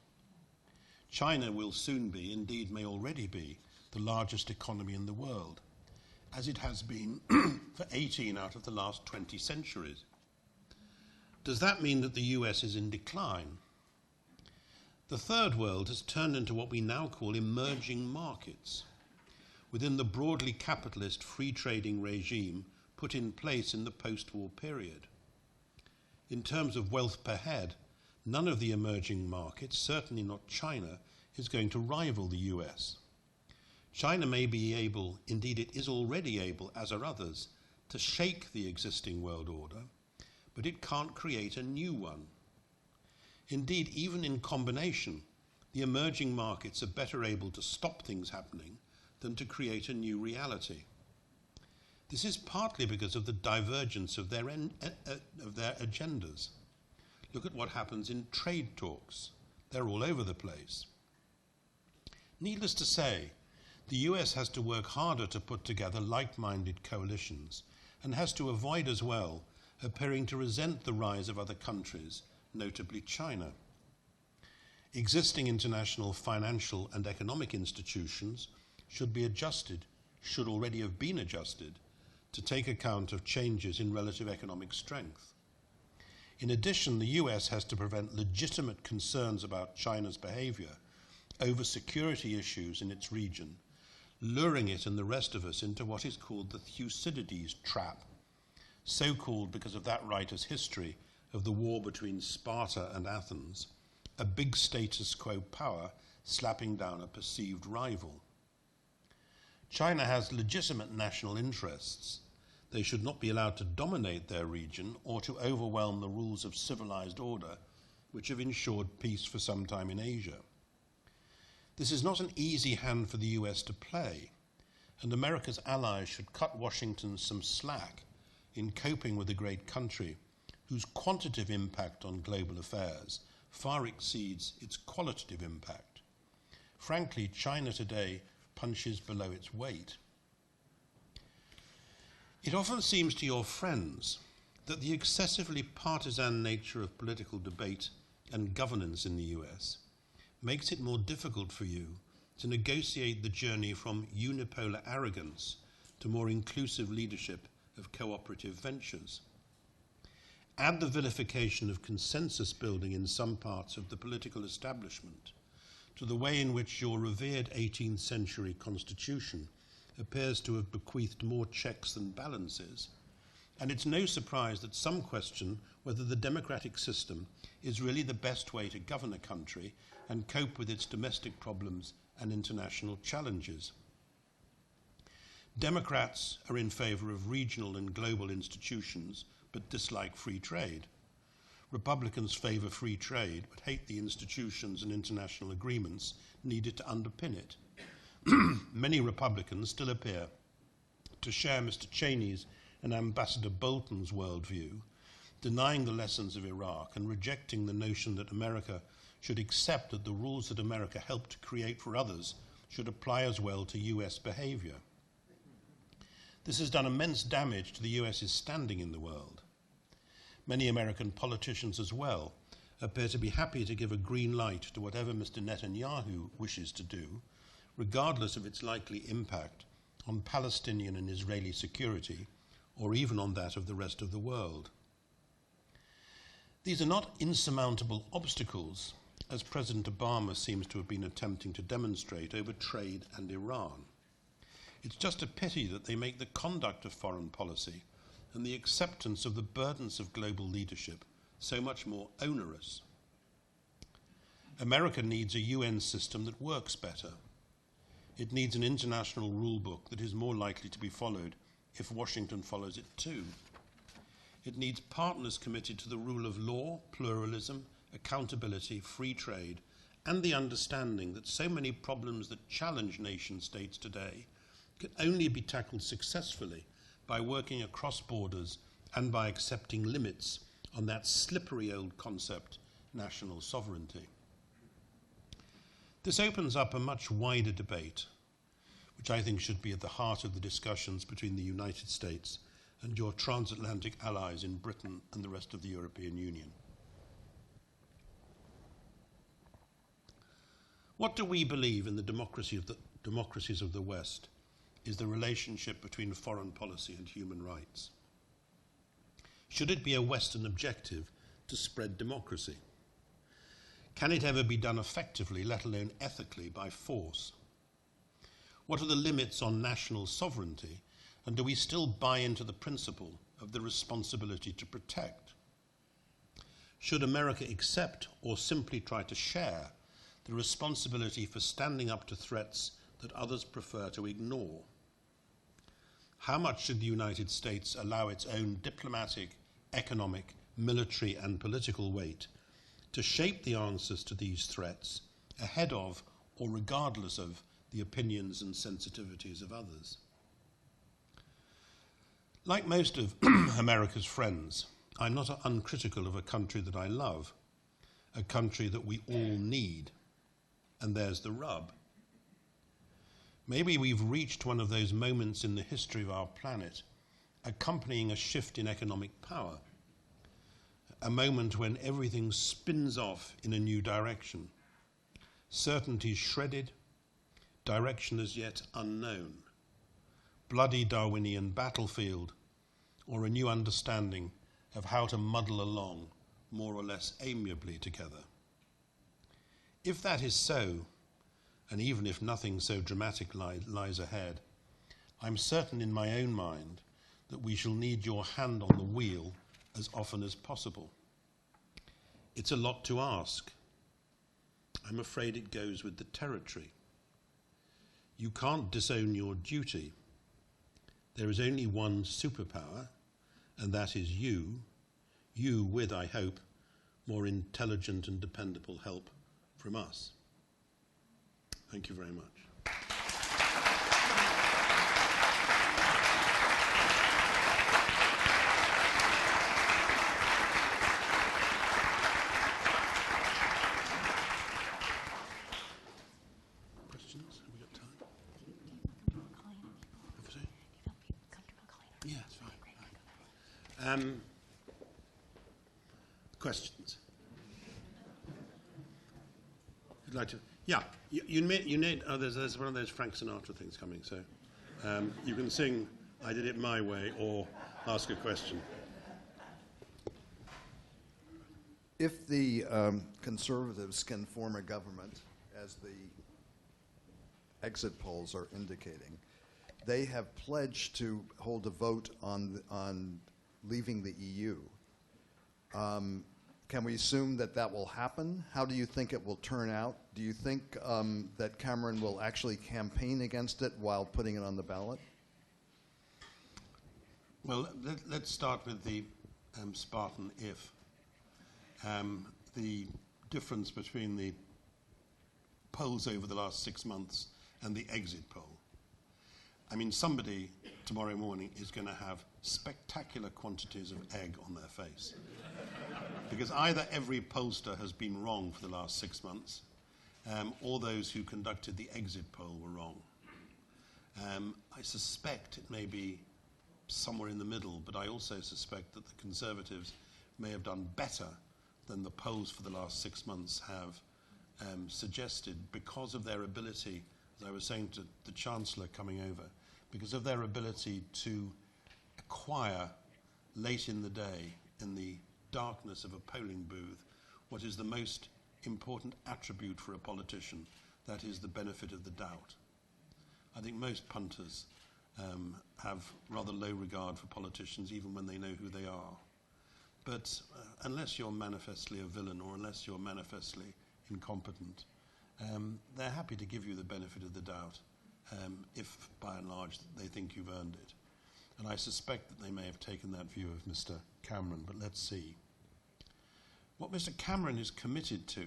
China will soon be, indeed may already be, the largest economy in the world, as it has been for 18 out of the last 20 centuries. Does that mean that the US is in decline? The third world has turned into what we now call emerging markets, within the broadly capitalist free trading regime put in place in the post-war period. in terms of wealth per head, none of the emerging markets, certainly not China, is going to rival the US. China may be able, indeed it is already able, as are others, to shake the existing world order, but it can't create a new one. Indeed, even in combination, the emerging markets are better able to stop things happening than to create a new reality. This is partly because of the divergence of their agendas. Look at what happens in trade talks. They're all over the place. Needless to say, the US has to work harder to put together like-minded coalitions and has to avoid as well appearing to resent the rise of other countries, notably China. Existing international financial and economic institutions should be adjusted, should already have been adjusted, to take account of changes in relative economic strength. In addition, the US has to prevent legitimate concerns about China's behavior over security issues in its region, luring it and the rest of us into what is called the Thucydides trap, so called because of that writer's history of the war between Sparta and Athens, a big status quo power slapping down a perceived rival. China has legitimate national interests. They should not be allowed to dominate their region or to overwhelm the rules of civilized order, which have ensured peace for some time in Asia. This is not an easy hand for the US to play, and America's allies should cut Washington some slack in coping with a great country whose quantitative impact on global affairs far exceeds its qualitative impact. Frankly, China today punches below its weight. It often seems to your friends that the excessively partisan nature of political debate and governance in the US makes it more difficult for you to negotiate the journey from unipolar arrogance to more inclusive leadership of cooperative ventures. Add the vilification of consensus building in some parts of the political establishment to the way in which your revered 18th century constitution appears to have bequeathed more checks than balances, and it's no surprise that some question whether the democratic system is really the best way to govern a country and cope with its domestic problems and international challenges. Democrats are in favor of regional and global institutions but dislike free trade. Republicans favor free trade but hate the institutions and international agreements needed to underpin it. Many Republicans still appear to share Mr. Cheney's and Ambassador Bolton's worldview, denying the lessons of Iraq and rejecting the notion that America should accept that the rules that America helped to create for others should apply as well to US behavior. This has done immense damage to the US's standing in the world. Many American politicians as well appear to be happy to give a green light to whatever Mr. Netanyahu wishes to do, regardless of its likely impact on Palestinian and Israeli security, or even on that of the rest of the world. These are not insurmountable obstacles, as President Obama seems to have been attempting to demonstrate over trade and Iran. It's just a pity that they make the conduct of foreign policy and the acceptance of the burdens of global leadership so much more onerous. America needs a UN system that works better. It needs an international rule book that is more likely to be followed if Washington follows it too. It needs partners committed to the rule of law, pluralism, accountability, free trade, and the understanding that so many problems that challenge nation states today can only be tackled successfully by working across borders and by accepting limits on that slippery old concept, national sovereignty. This opens up a much wider debate, which I think should be at the heart of the discussions between the United States and your transatlantic allies in Britain and the rest of the European Union. What do we believe in the democracies of the West is the relationship between foreign policy and human rights? Should it be a Western objective to spread democracy? Can it ever be done effectively, let alone ethically, by force? What are the limits on national sovereignty, and do we still buy into the principle of the responsibility to protect? Should America accept or simply try to share the responsibility for standing up to threats that others prefer to ignore? How much should the United States allow its own diplomatic, economic, military and political weight to shape the answers to these threats ahead of or regardless of the opinions and sensitivities of others? Like most of America's friends, I'm not uncritical of a country that I love, a country that we all need. And there's the rub. Maybe we've reached one of those moments in the history of our planet, accompanying a shift in economic power, a moment when everything spins off in a new direction, certainty shredded, direction as yet unknown, bloody Darwinian battlefield, or a new understanding of how to muddle along more or less amiably together. If that is so, and even if nothing so dramatic lies ahead, I'm certain in my own mind that we shall need your hand on the wheel as often as possible. It's a lot to ask. I'm afraid it goes with the territory. You can't disown your duty. There is only one superpower, and that is you with, I hope, more intelligent and dependable help from us. Thank you very much. Questions? Have we got time? Yeah, it's fine. Questions? You'd like to? Yeah, you need. Oh, there's one of those Frank Sinatra things coming. So you can sing "I Did It My Way" or ask a question. If the Conservatives can form a government, as the exit polls are indicating, they have pledged to hold a vote on leaving the EU. Can we assume that that will happen? How do you think it will turn out? Do you think that Cameron will actually campaign against it while putting it on the ballot? Well, let's start with the Spartan if. The difference between the polls over the last 6 months and the exit poll. I mean, somebody tomorrow morning is going to have spectacular quantities of egg on their face. Because either every pollster has been wrong for the last 6 months, or those who conducted the exit poll were wrong. I suspect it may be somewhere in the middle, but I also suspect that the Conservatives may have done better than the polls for the last 6 months have suggested, because of their ability, as I was saying to the Chancellor coming over, because of their ability to acquire late in the day, in the darkness of a polling booth, what is the most important attribute for a politician, that is the benefit of the doubt. I think most punters have rather low regard for politicians, even when they know who they are. But unless you're manifestly a villain, or unless you're manifestly incompetent, they're happy to give you the benefit of the doubt, if by and large they think you've earned it. And I suspect that they may have taken that view of Mr. Cameron, but let's see. What Mr. Cameron is committed to,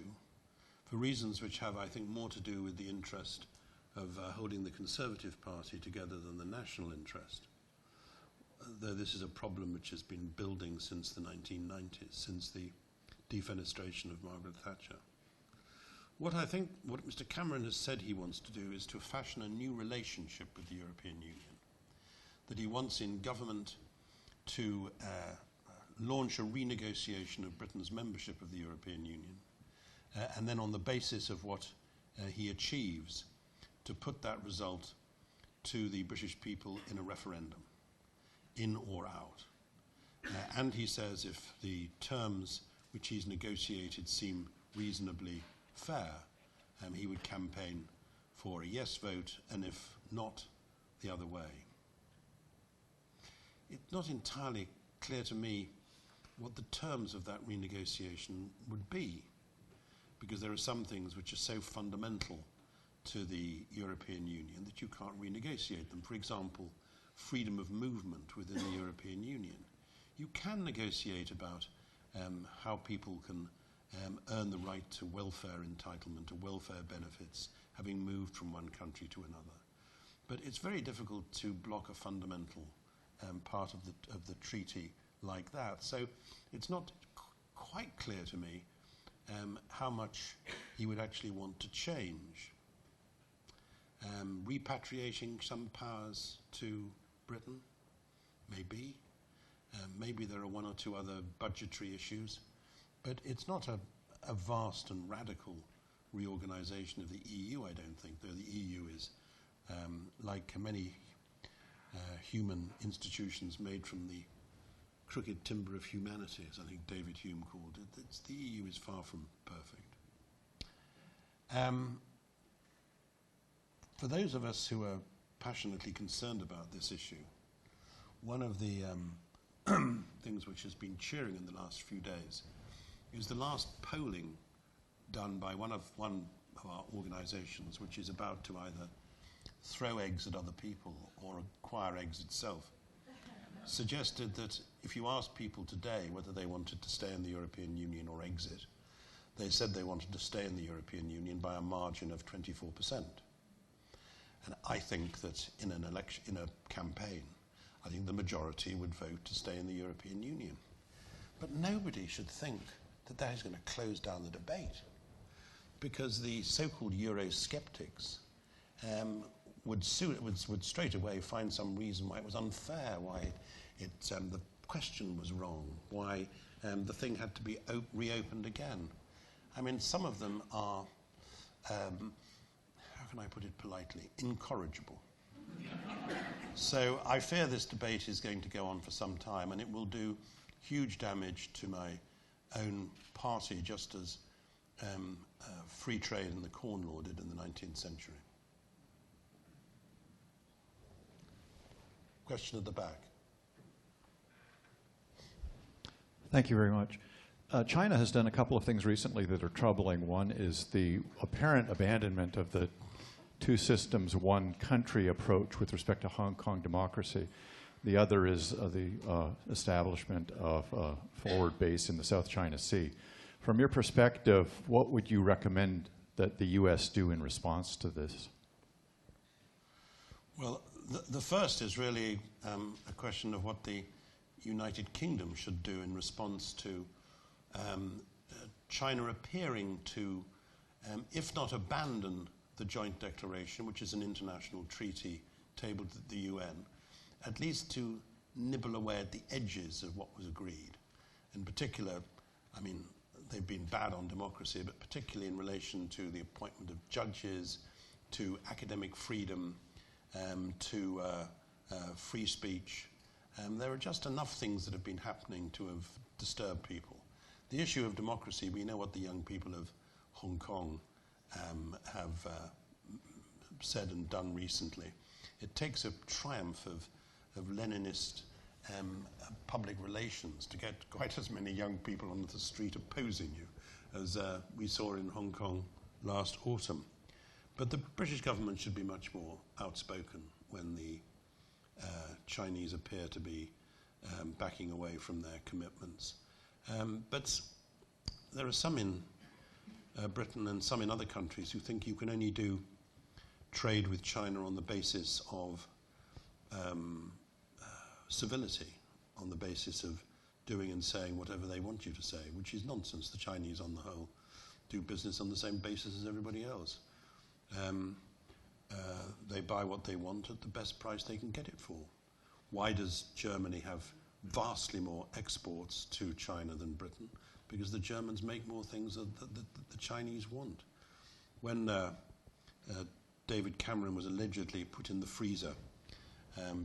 for reasons which have, I think, more to do with the interest of holding the Conservative Party together than the national interest, though this is a problem which has been building since the 1990s, since the defenestration of Margaret Thatcher. What Mr. Cameron has said he wants to do is to fashion a new relationship with the European Union, that he wants in government to launch a renegotiation of Britain's membership of the European Union, and then on the basis of what he achieves, to put that result to the British people in a referendum, in or out. And he says if the terms which he's negotiated seem reasonably fair, he would campaign for a yes vote, and if not, the other way. It's not entirely clear to me what the terms of that renegotiation would be, because there are some things which are so fundamental to the European Union that you can't renegotiate them. For example, freedom of movement within the European Union. You can negotiate about how people can earn the right to welfare entitlement, to welfare benefits, having moved from one country to another. But it's very difficult to block a fundamental part of the treaty like that. So it's not quite clear to me how much he would actually want to change. Repatriating some powers to Britain, maybe. Maybe there are one or two other budgetary issues, but it's not a vast and radical reorganization of the EU, I don't think, though the EU is, like many human institutions made from the crooked timber of humanity, as I think David Hume called it. The EU is far from perfect. For those of us who are passionately concerned about this issue, one of the things which has been cheering in the last few days is the last polling done by one of our organizations, which is about to either throw eggs at other people or acquire eggs itself, suggested that if you asked people today whether they wanted to stay in the European Union or exit, they said they wanted to stay in the European Union by a margin of 24%. And I think that in an election, in a campaign, I think the majority would vote to stay in the European Union. But nobody should think that that is going to close down the debate, because the so-called Eurosceptics would straight away find some reason why it was unfair, why the question was wrong, why the thing had to be reopened again. I mean, some of them are, how can I put it politely, incorrigible. So I fear this debate is going to go on for some time, and it will do huge damage to my own party, just as free trade and the Corn Law did in the 19th century. Question at the back. Thank you very much. China has done a couple of things recently that are troubling. One is the apparent abandonment of the two systems, one country approach with respect to Hong Kong democracy. The other is the establishment of a forward base in the South China Sea. From your perspective, what would you recommend that the U.S. do in response to this? Well, the first is really a question of what the United Kingdom should do in response to China appearing to, if not abandon the joint declaration, which is an international treaty tabled at the UN, at least to nibble away at the edges of what was agreed. In particular, I mean, they've been bad on democracy, but particularly in relation to the appointment of judges, to academic freedom, to free speech. There are just enough things that have been happening to have disturbed people. The issue of democracy, we know what the young people of Hong Kong have said and done recently. It takes a triumph of Leninist public relations to get quite as many young people on the street opposing you as we saw in Hong Kong last autumn. But the British government should be much more outspoken when the Chinese appear to be backing away from their commitments. But there are some in Britain and some in other countries who think you can only do trade with China on the basis of civility, on the basis of doing and saying whatever they want you to say, which is nonsense. The Chinese, on the whole, do business on the same basis as everybody else. They buy what they want at the best price they can get it for. Why does Germany have vastly more exports to China than Britain? Because the Germans make more things that the Chinese want. When David Cameron was allegedly put in the freezer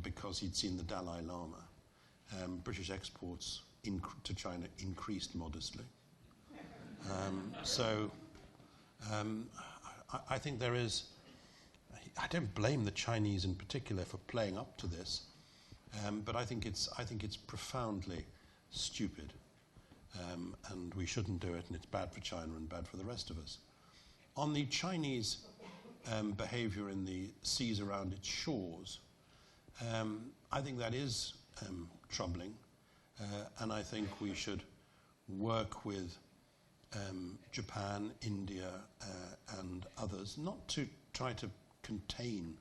because he'd seen the Dalai Lama, British exports to China increased modestly. I think there is, I don't blame the Chinese in particular for playing up to this, but I think it's profoundly stupid and we shouldn't do it, and it's bad for China and bad for the rest of us. On the Chinese behavior in the seas around its shores, I think that is troubling, and I think we should work with Japan, India, and others, not to try to contain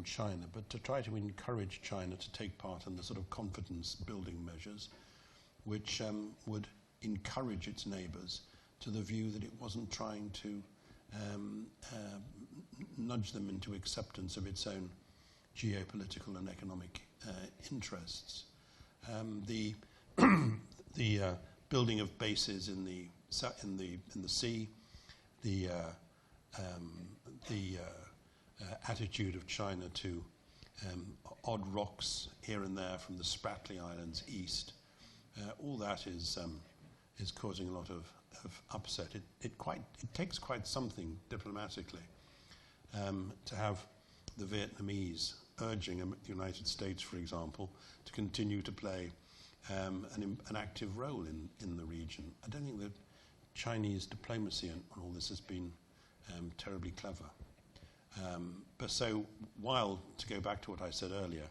China, but to try to encourage China to take part in the sort of confidence-building measures which would encourage its neighbours to the view that it wasn't trying to nudge them into acceptance of its own geopolitical and economic interests. The building of bases in the sea, the attitude of China to odd rocks here and there from the Spratly Islands east, all that is causing a lot of upset. It takes quite something diplomatically to have the Vietnamese urging the United States, for example, to continue to play an active role in the region. I don't think that Chinese diplomacy on all this has been terribly clever. But so, while, to go back to what I said earlier,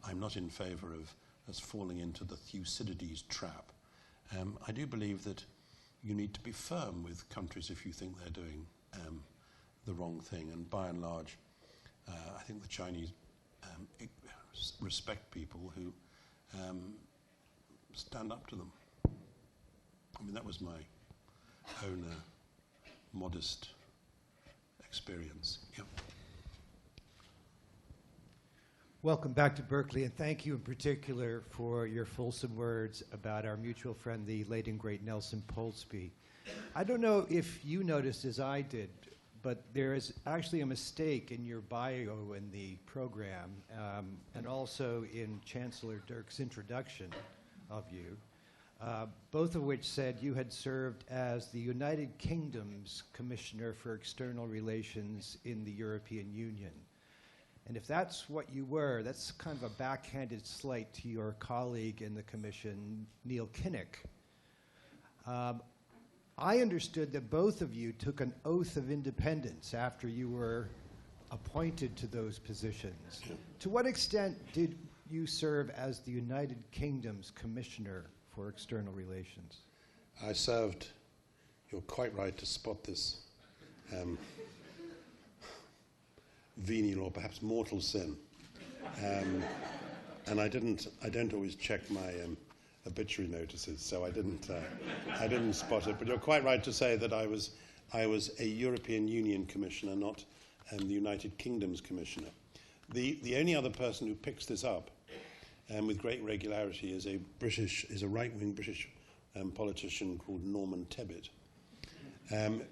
I'm not in favour of us falling into the Thucydides trap. I do believe that you need to be firm with countries if you think they're doing the wrong thing, and by and large, I think the Chinese respect people who stand up to them. I mean, that was my own modest experience. Yep. Welcome back to Berkeley, and thank you in particular for your fulsome words about our mutual friend, the late and great Nelson Polsby. I don't know if you noticed as I did, but there is actually a mistake in your bio in the program, and also in Chancellor Dirk's introduction of you, both of which said you had served as the United Kingdom's Commissioner for External Relations in the European Union. And if that's what you were, that's kind of a backhanded slight to your colleague in the Commission, Neil Kinnock. I understood that both of you took an oath of independence after you were appointed to those positions. To what extent did you serve as the United Kingdom's Commissioner for External Relations? I served, you're quite right to spot this venial or perhaps mortal sin. And I don't always check my obituary notices, so I didn't spot it. But you're quite right to say that I was a European Union Commissioner, not the United Kingdom's Commissioner. The only other person who picks this up with great regularity is a right-wing British politician called Norman Tebbit,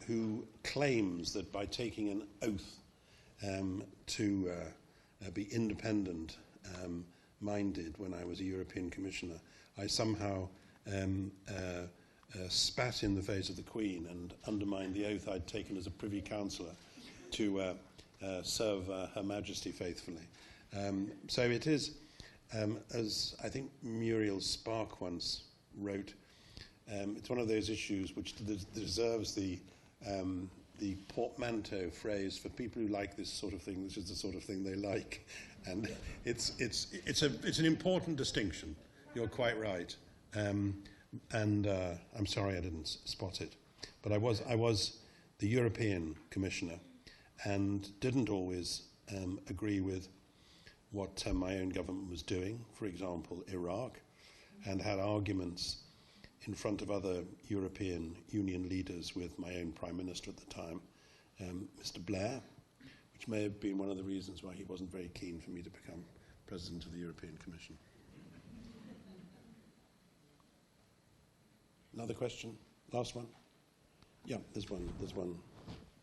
who claims that by taking an oath to be independent minded when I was a European Commissioner, I somehow spat in the face of the Queen and undermined the oath I'd taken as a Privy Councillor to serve Her Majesty faithfully. So it is, as I think Muriel Spark once wrote, it's one of those issues which deserves the portmanteau phrase for people who like this sort of thing. This is the sort of thing they like, and it's an important distinction. You're quite right, and I'm sorry I didn't spot it, but I was the European Commissioner, and didn't always agree with what my own government was doing. For example, Iraq, and had arguments in front of other European Union leaders with my own Prime Minister at the time, Mr. Blair, which may have been one of the reasons why he wasn't very keen for me to become President of the European Commission. Another question? Last one? Yeah, there's one.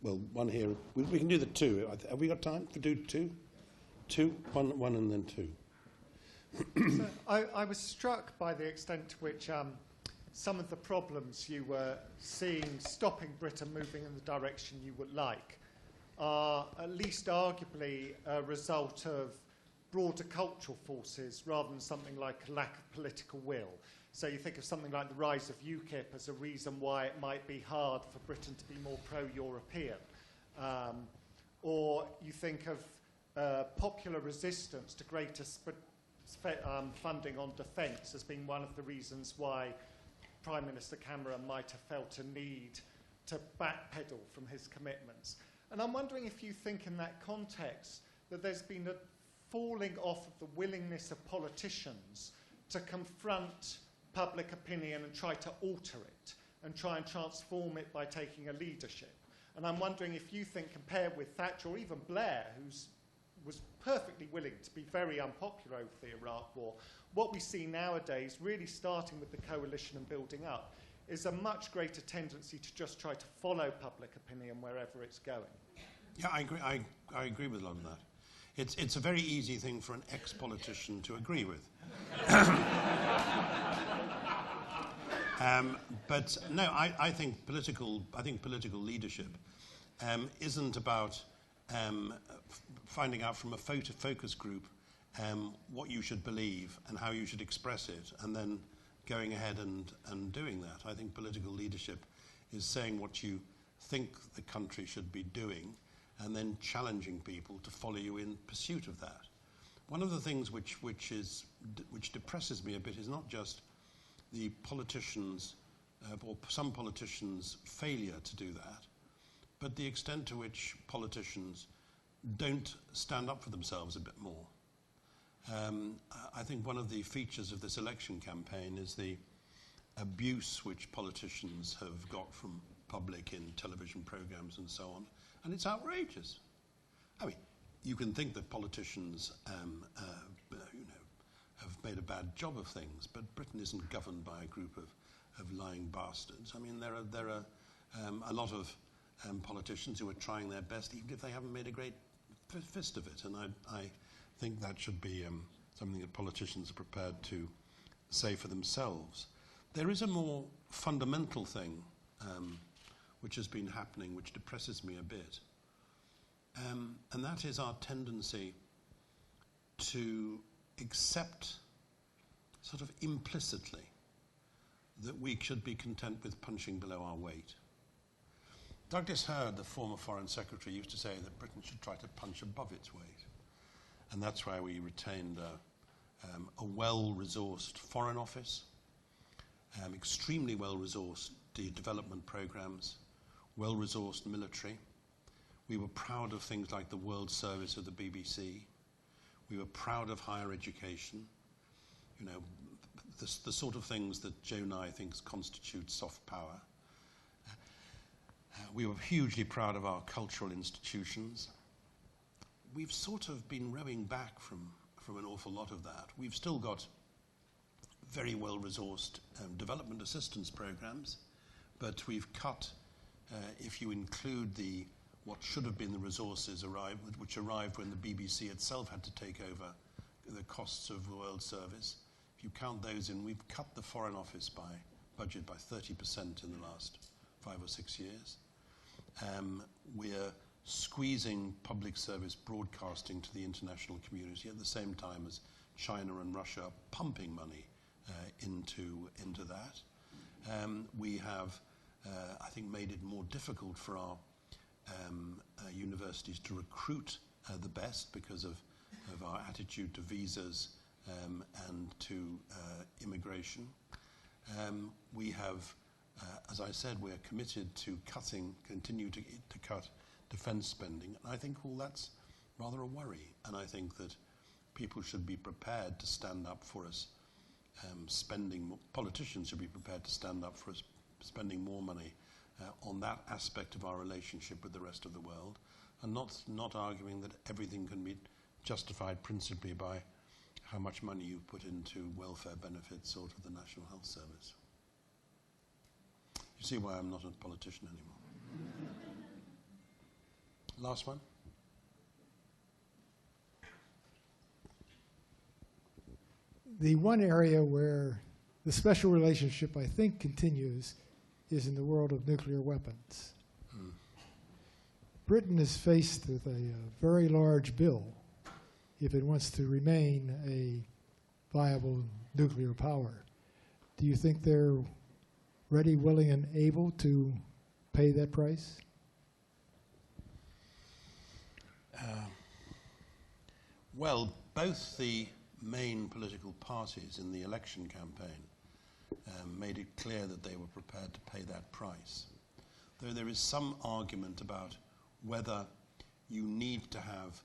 Well, one here. We can do the two. Have we got time to do two? Two? One and then two. So I was struck by the extent to which some of the problems you were seeing stopping Britain moving in the direction you would like are at least arguably a result of broader cultural forces rather than something like a lack of political will. So you think of something like the rise of UKIP as a reason why it might be hard for Britain to be more pro-European. Or you think of popular resistance to greater funding on defence as being one of the reasons why Prime Minister Cameron might have felt a need to backpedal from his commitments. And I'm wondering if you think in that context that there's been a falling off of the willingness of politicians to confront public opinion and try to alter it and try and transform it by taking a leadership. And I'm wondering if you think, compared with Thatcher or even Blair, who was perfectly willing to be very unpopular over the Iraq War, what we see nowadays, really starting with the coalition and building up, is a much greater tendency to just try to follow public opinion wherever it's going. Yeah, I agree. I agree with a lot of that. It's a very easy thing for an ex-politician to agree with. But no, I think political leadership isn't about finding out from a focus group what you should believe and how you should express it, and then going ahead and doing that. I think political leadership is saying what you think the country should be doing, and then challenging people to follow you in pursuit of that. One of the things which depresses me a bit is not just the politicians, or some politicians' failure to do that, but the extent to which politicians don't stand up for themselves a bit more. I think one of the features of this election campaign is the abuse which politicians have got from public in television programs and so on, and it's outrageous. I mean, you can think that politicians have made a bad job of things, but Britain isn't governed by a group of lying bastards. I mean, there are a lot of politicians who are trying their best, even if they haven't made a great fist of it, and I think that should be something that politicians are prepared to say for themselves. There is a more fundamental thing which has been happening, which depresses me a bit, and that is our tendency to accept sort of implicitly that we should be content with punching below our weight. Douglas Hurd, the former Foreign Secretary, used to say that Britain should try to punch above its weight. And that's why we retained a well-resourced Foreign Office, extremely well-resourced development programs, well-resourced military. We were proud of things like the World Service of the BBC. We were proud of higher education. You know, the sort of things that Joe Nye thinks constitute soft power. We were hugely proud of our cultural institutions. We've sort of been rowing back from an awful lot of that. We've still got very well-resourced development assistance programs, but we've cut, if you include what should have been the resources which arrived when the BBC itself had to take over the costs of the World Service. If you count those in, we've cut the Foreign Office budget by 30% in the last 5 or 6 years. We're squeezing public service broadcasting to the international community at the same time as China and Russia are pumping money into that. We have, I think, made it more difficult for our universities to recruit the best because of our attitude to visas and to immigration. We have, as I said, we're committed to continue to cut defence spending. And I think all that's rather a worry. And I think that people should be prepared to stand up for us politicians should be prepared to stand up for us spending more money on that aspect of our relationship with the rest of the world, and not arguing that everything can be justified principally by how much money you put into welfare benefits or to the National Health Service. You see why I'm not a politician anymore. Last one. The one area where the special relationship, I think, continues is in the world of nuclear weapons. Britain is faced with a very large bill if it wants to remain a viable nuclear power. do you think they're ready, willing, and able to pay that price? Well, both the main political parties in the election campaign made it clear that they were prepared to pay that price. Though there is some argument about whether you need to have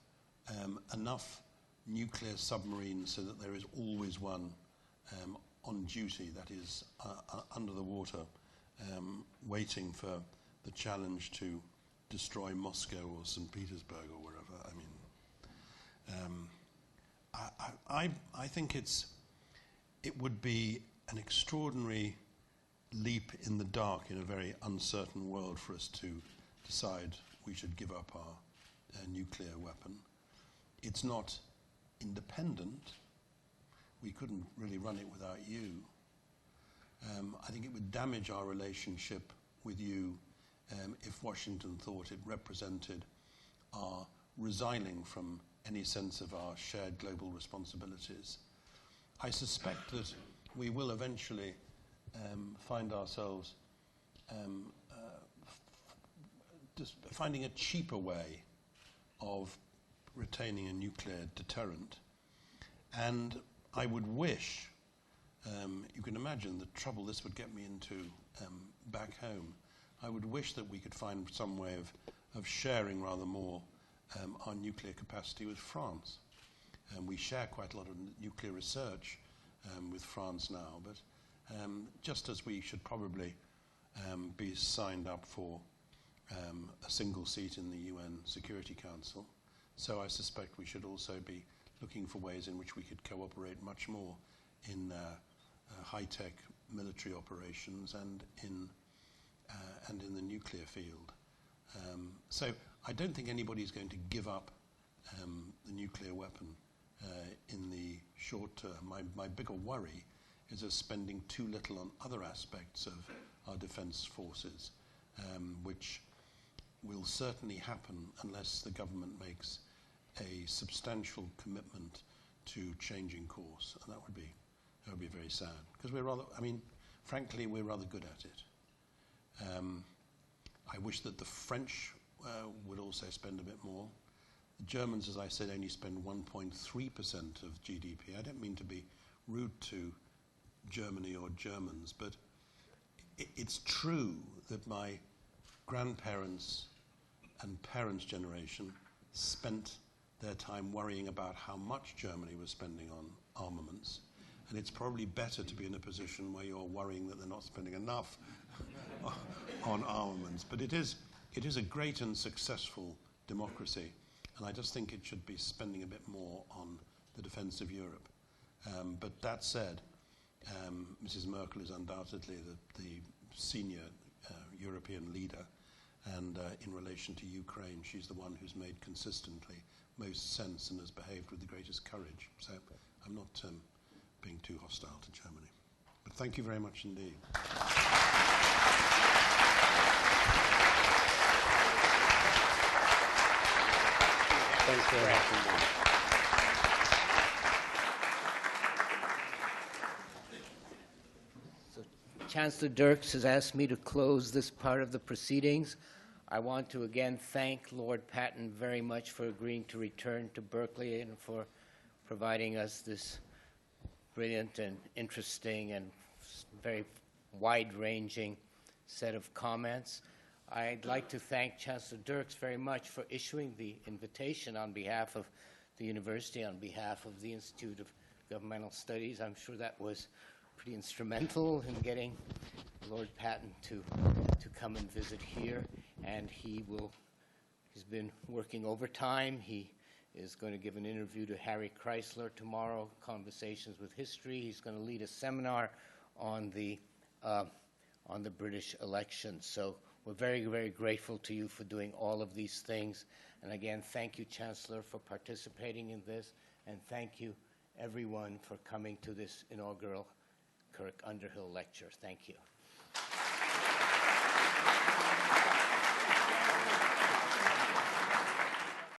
enough nuclear submarines so that there is always one on duty, that is under the water, waiting for the challenge to destroy Moscow or St. Petersburg or wherever. I think it would be an extraordinary leap in the dark in a very uncertain world for us to decide we should give up our nuclear weapon. It's not independent. We couldn't really run it without you. I think it would damage our relationship with you if Washington thought it represented our resigning from any sense of our shared global responsibilities. I suspect that we will eventually find ourselves just finding a cheaper way of retaining a nuclear deterrent. And I would wish, you can imagine the trouble this would get me into back home, I would wish that we could find some way of sharing rather more our nuclear capacity with France. We share quite a lot of nuclear research with France now, but just as we should probably be signed up for a single seat in the UN Security Council, so I suspect we should also be looking for ways in which we could cooperate much more in high-tech military operations and in the nuclear field. So I don't think anybody's going to give up the nuclear weapon in the short term. My bigger worry is us spending too little on other aspects of our defence forces, which will certainly happen unless the government makes a substantial commitment to changing course, and that would be very sad, because frankly, we're rather good at it. I wish that the French would also spend a bit more. The Germans, as I said, only spend 1.3% of GDP. I don't mean to be rude to Germany or Germans, but it's true that my grandparents and parents' generation spent their time worrying about how much Germany was spending on armaments, and it's probably better to be in a position where you're worrying that they're not spending enough on armaments. But it is a great and successful democracy, and I just think it should be spending a bit more on the defense of Europe. But that said, Mrs. Merkel is undoubtedly the senior European leader, and in relation to Ukraine, she's the one who's made consistently most sense and has behaved with the greatest courage. So I'm not being too hostile to Germany. But thank you very much indeed. Thanks very much. So, Chancellor Dirks has asked me to close this part of the proceedings. I want to again thank Lord Patten very much for agreeing to return to Berkeley and for providing us this brilliant and interesting and very wide-ranging set of comments. I'd like to thank Chancellor Dirks very much for issuing the invitation on behalf of the university, on behalf of the Institute of Governmental Studies. I'm sure that was pretty instrumental in getting Lord Patten to come and visit here, and he's been working overtime. He is going to give an interview to Harry Chrysler tomorrow, Conversations with History. He's going to lead a seminar on the British election. So we're very, very grateful to you for doing all of these things. And again, thank you, Chancellor, for participating in this, and thank you, everyone, for coming to this inaugural Kirk Underhill lecture. Thank you.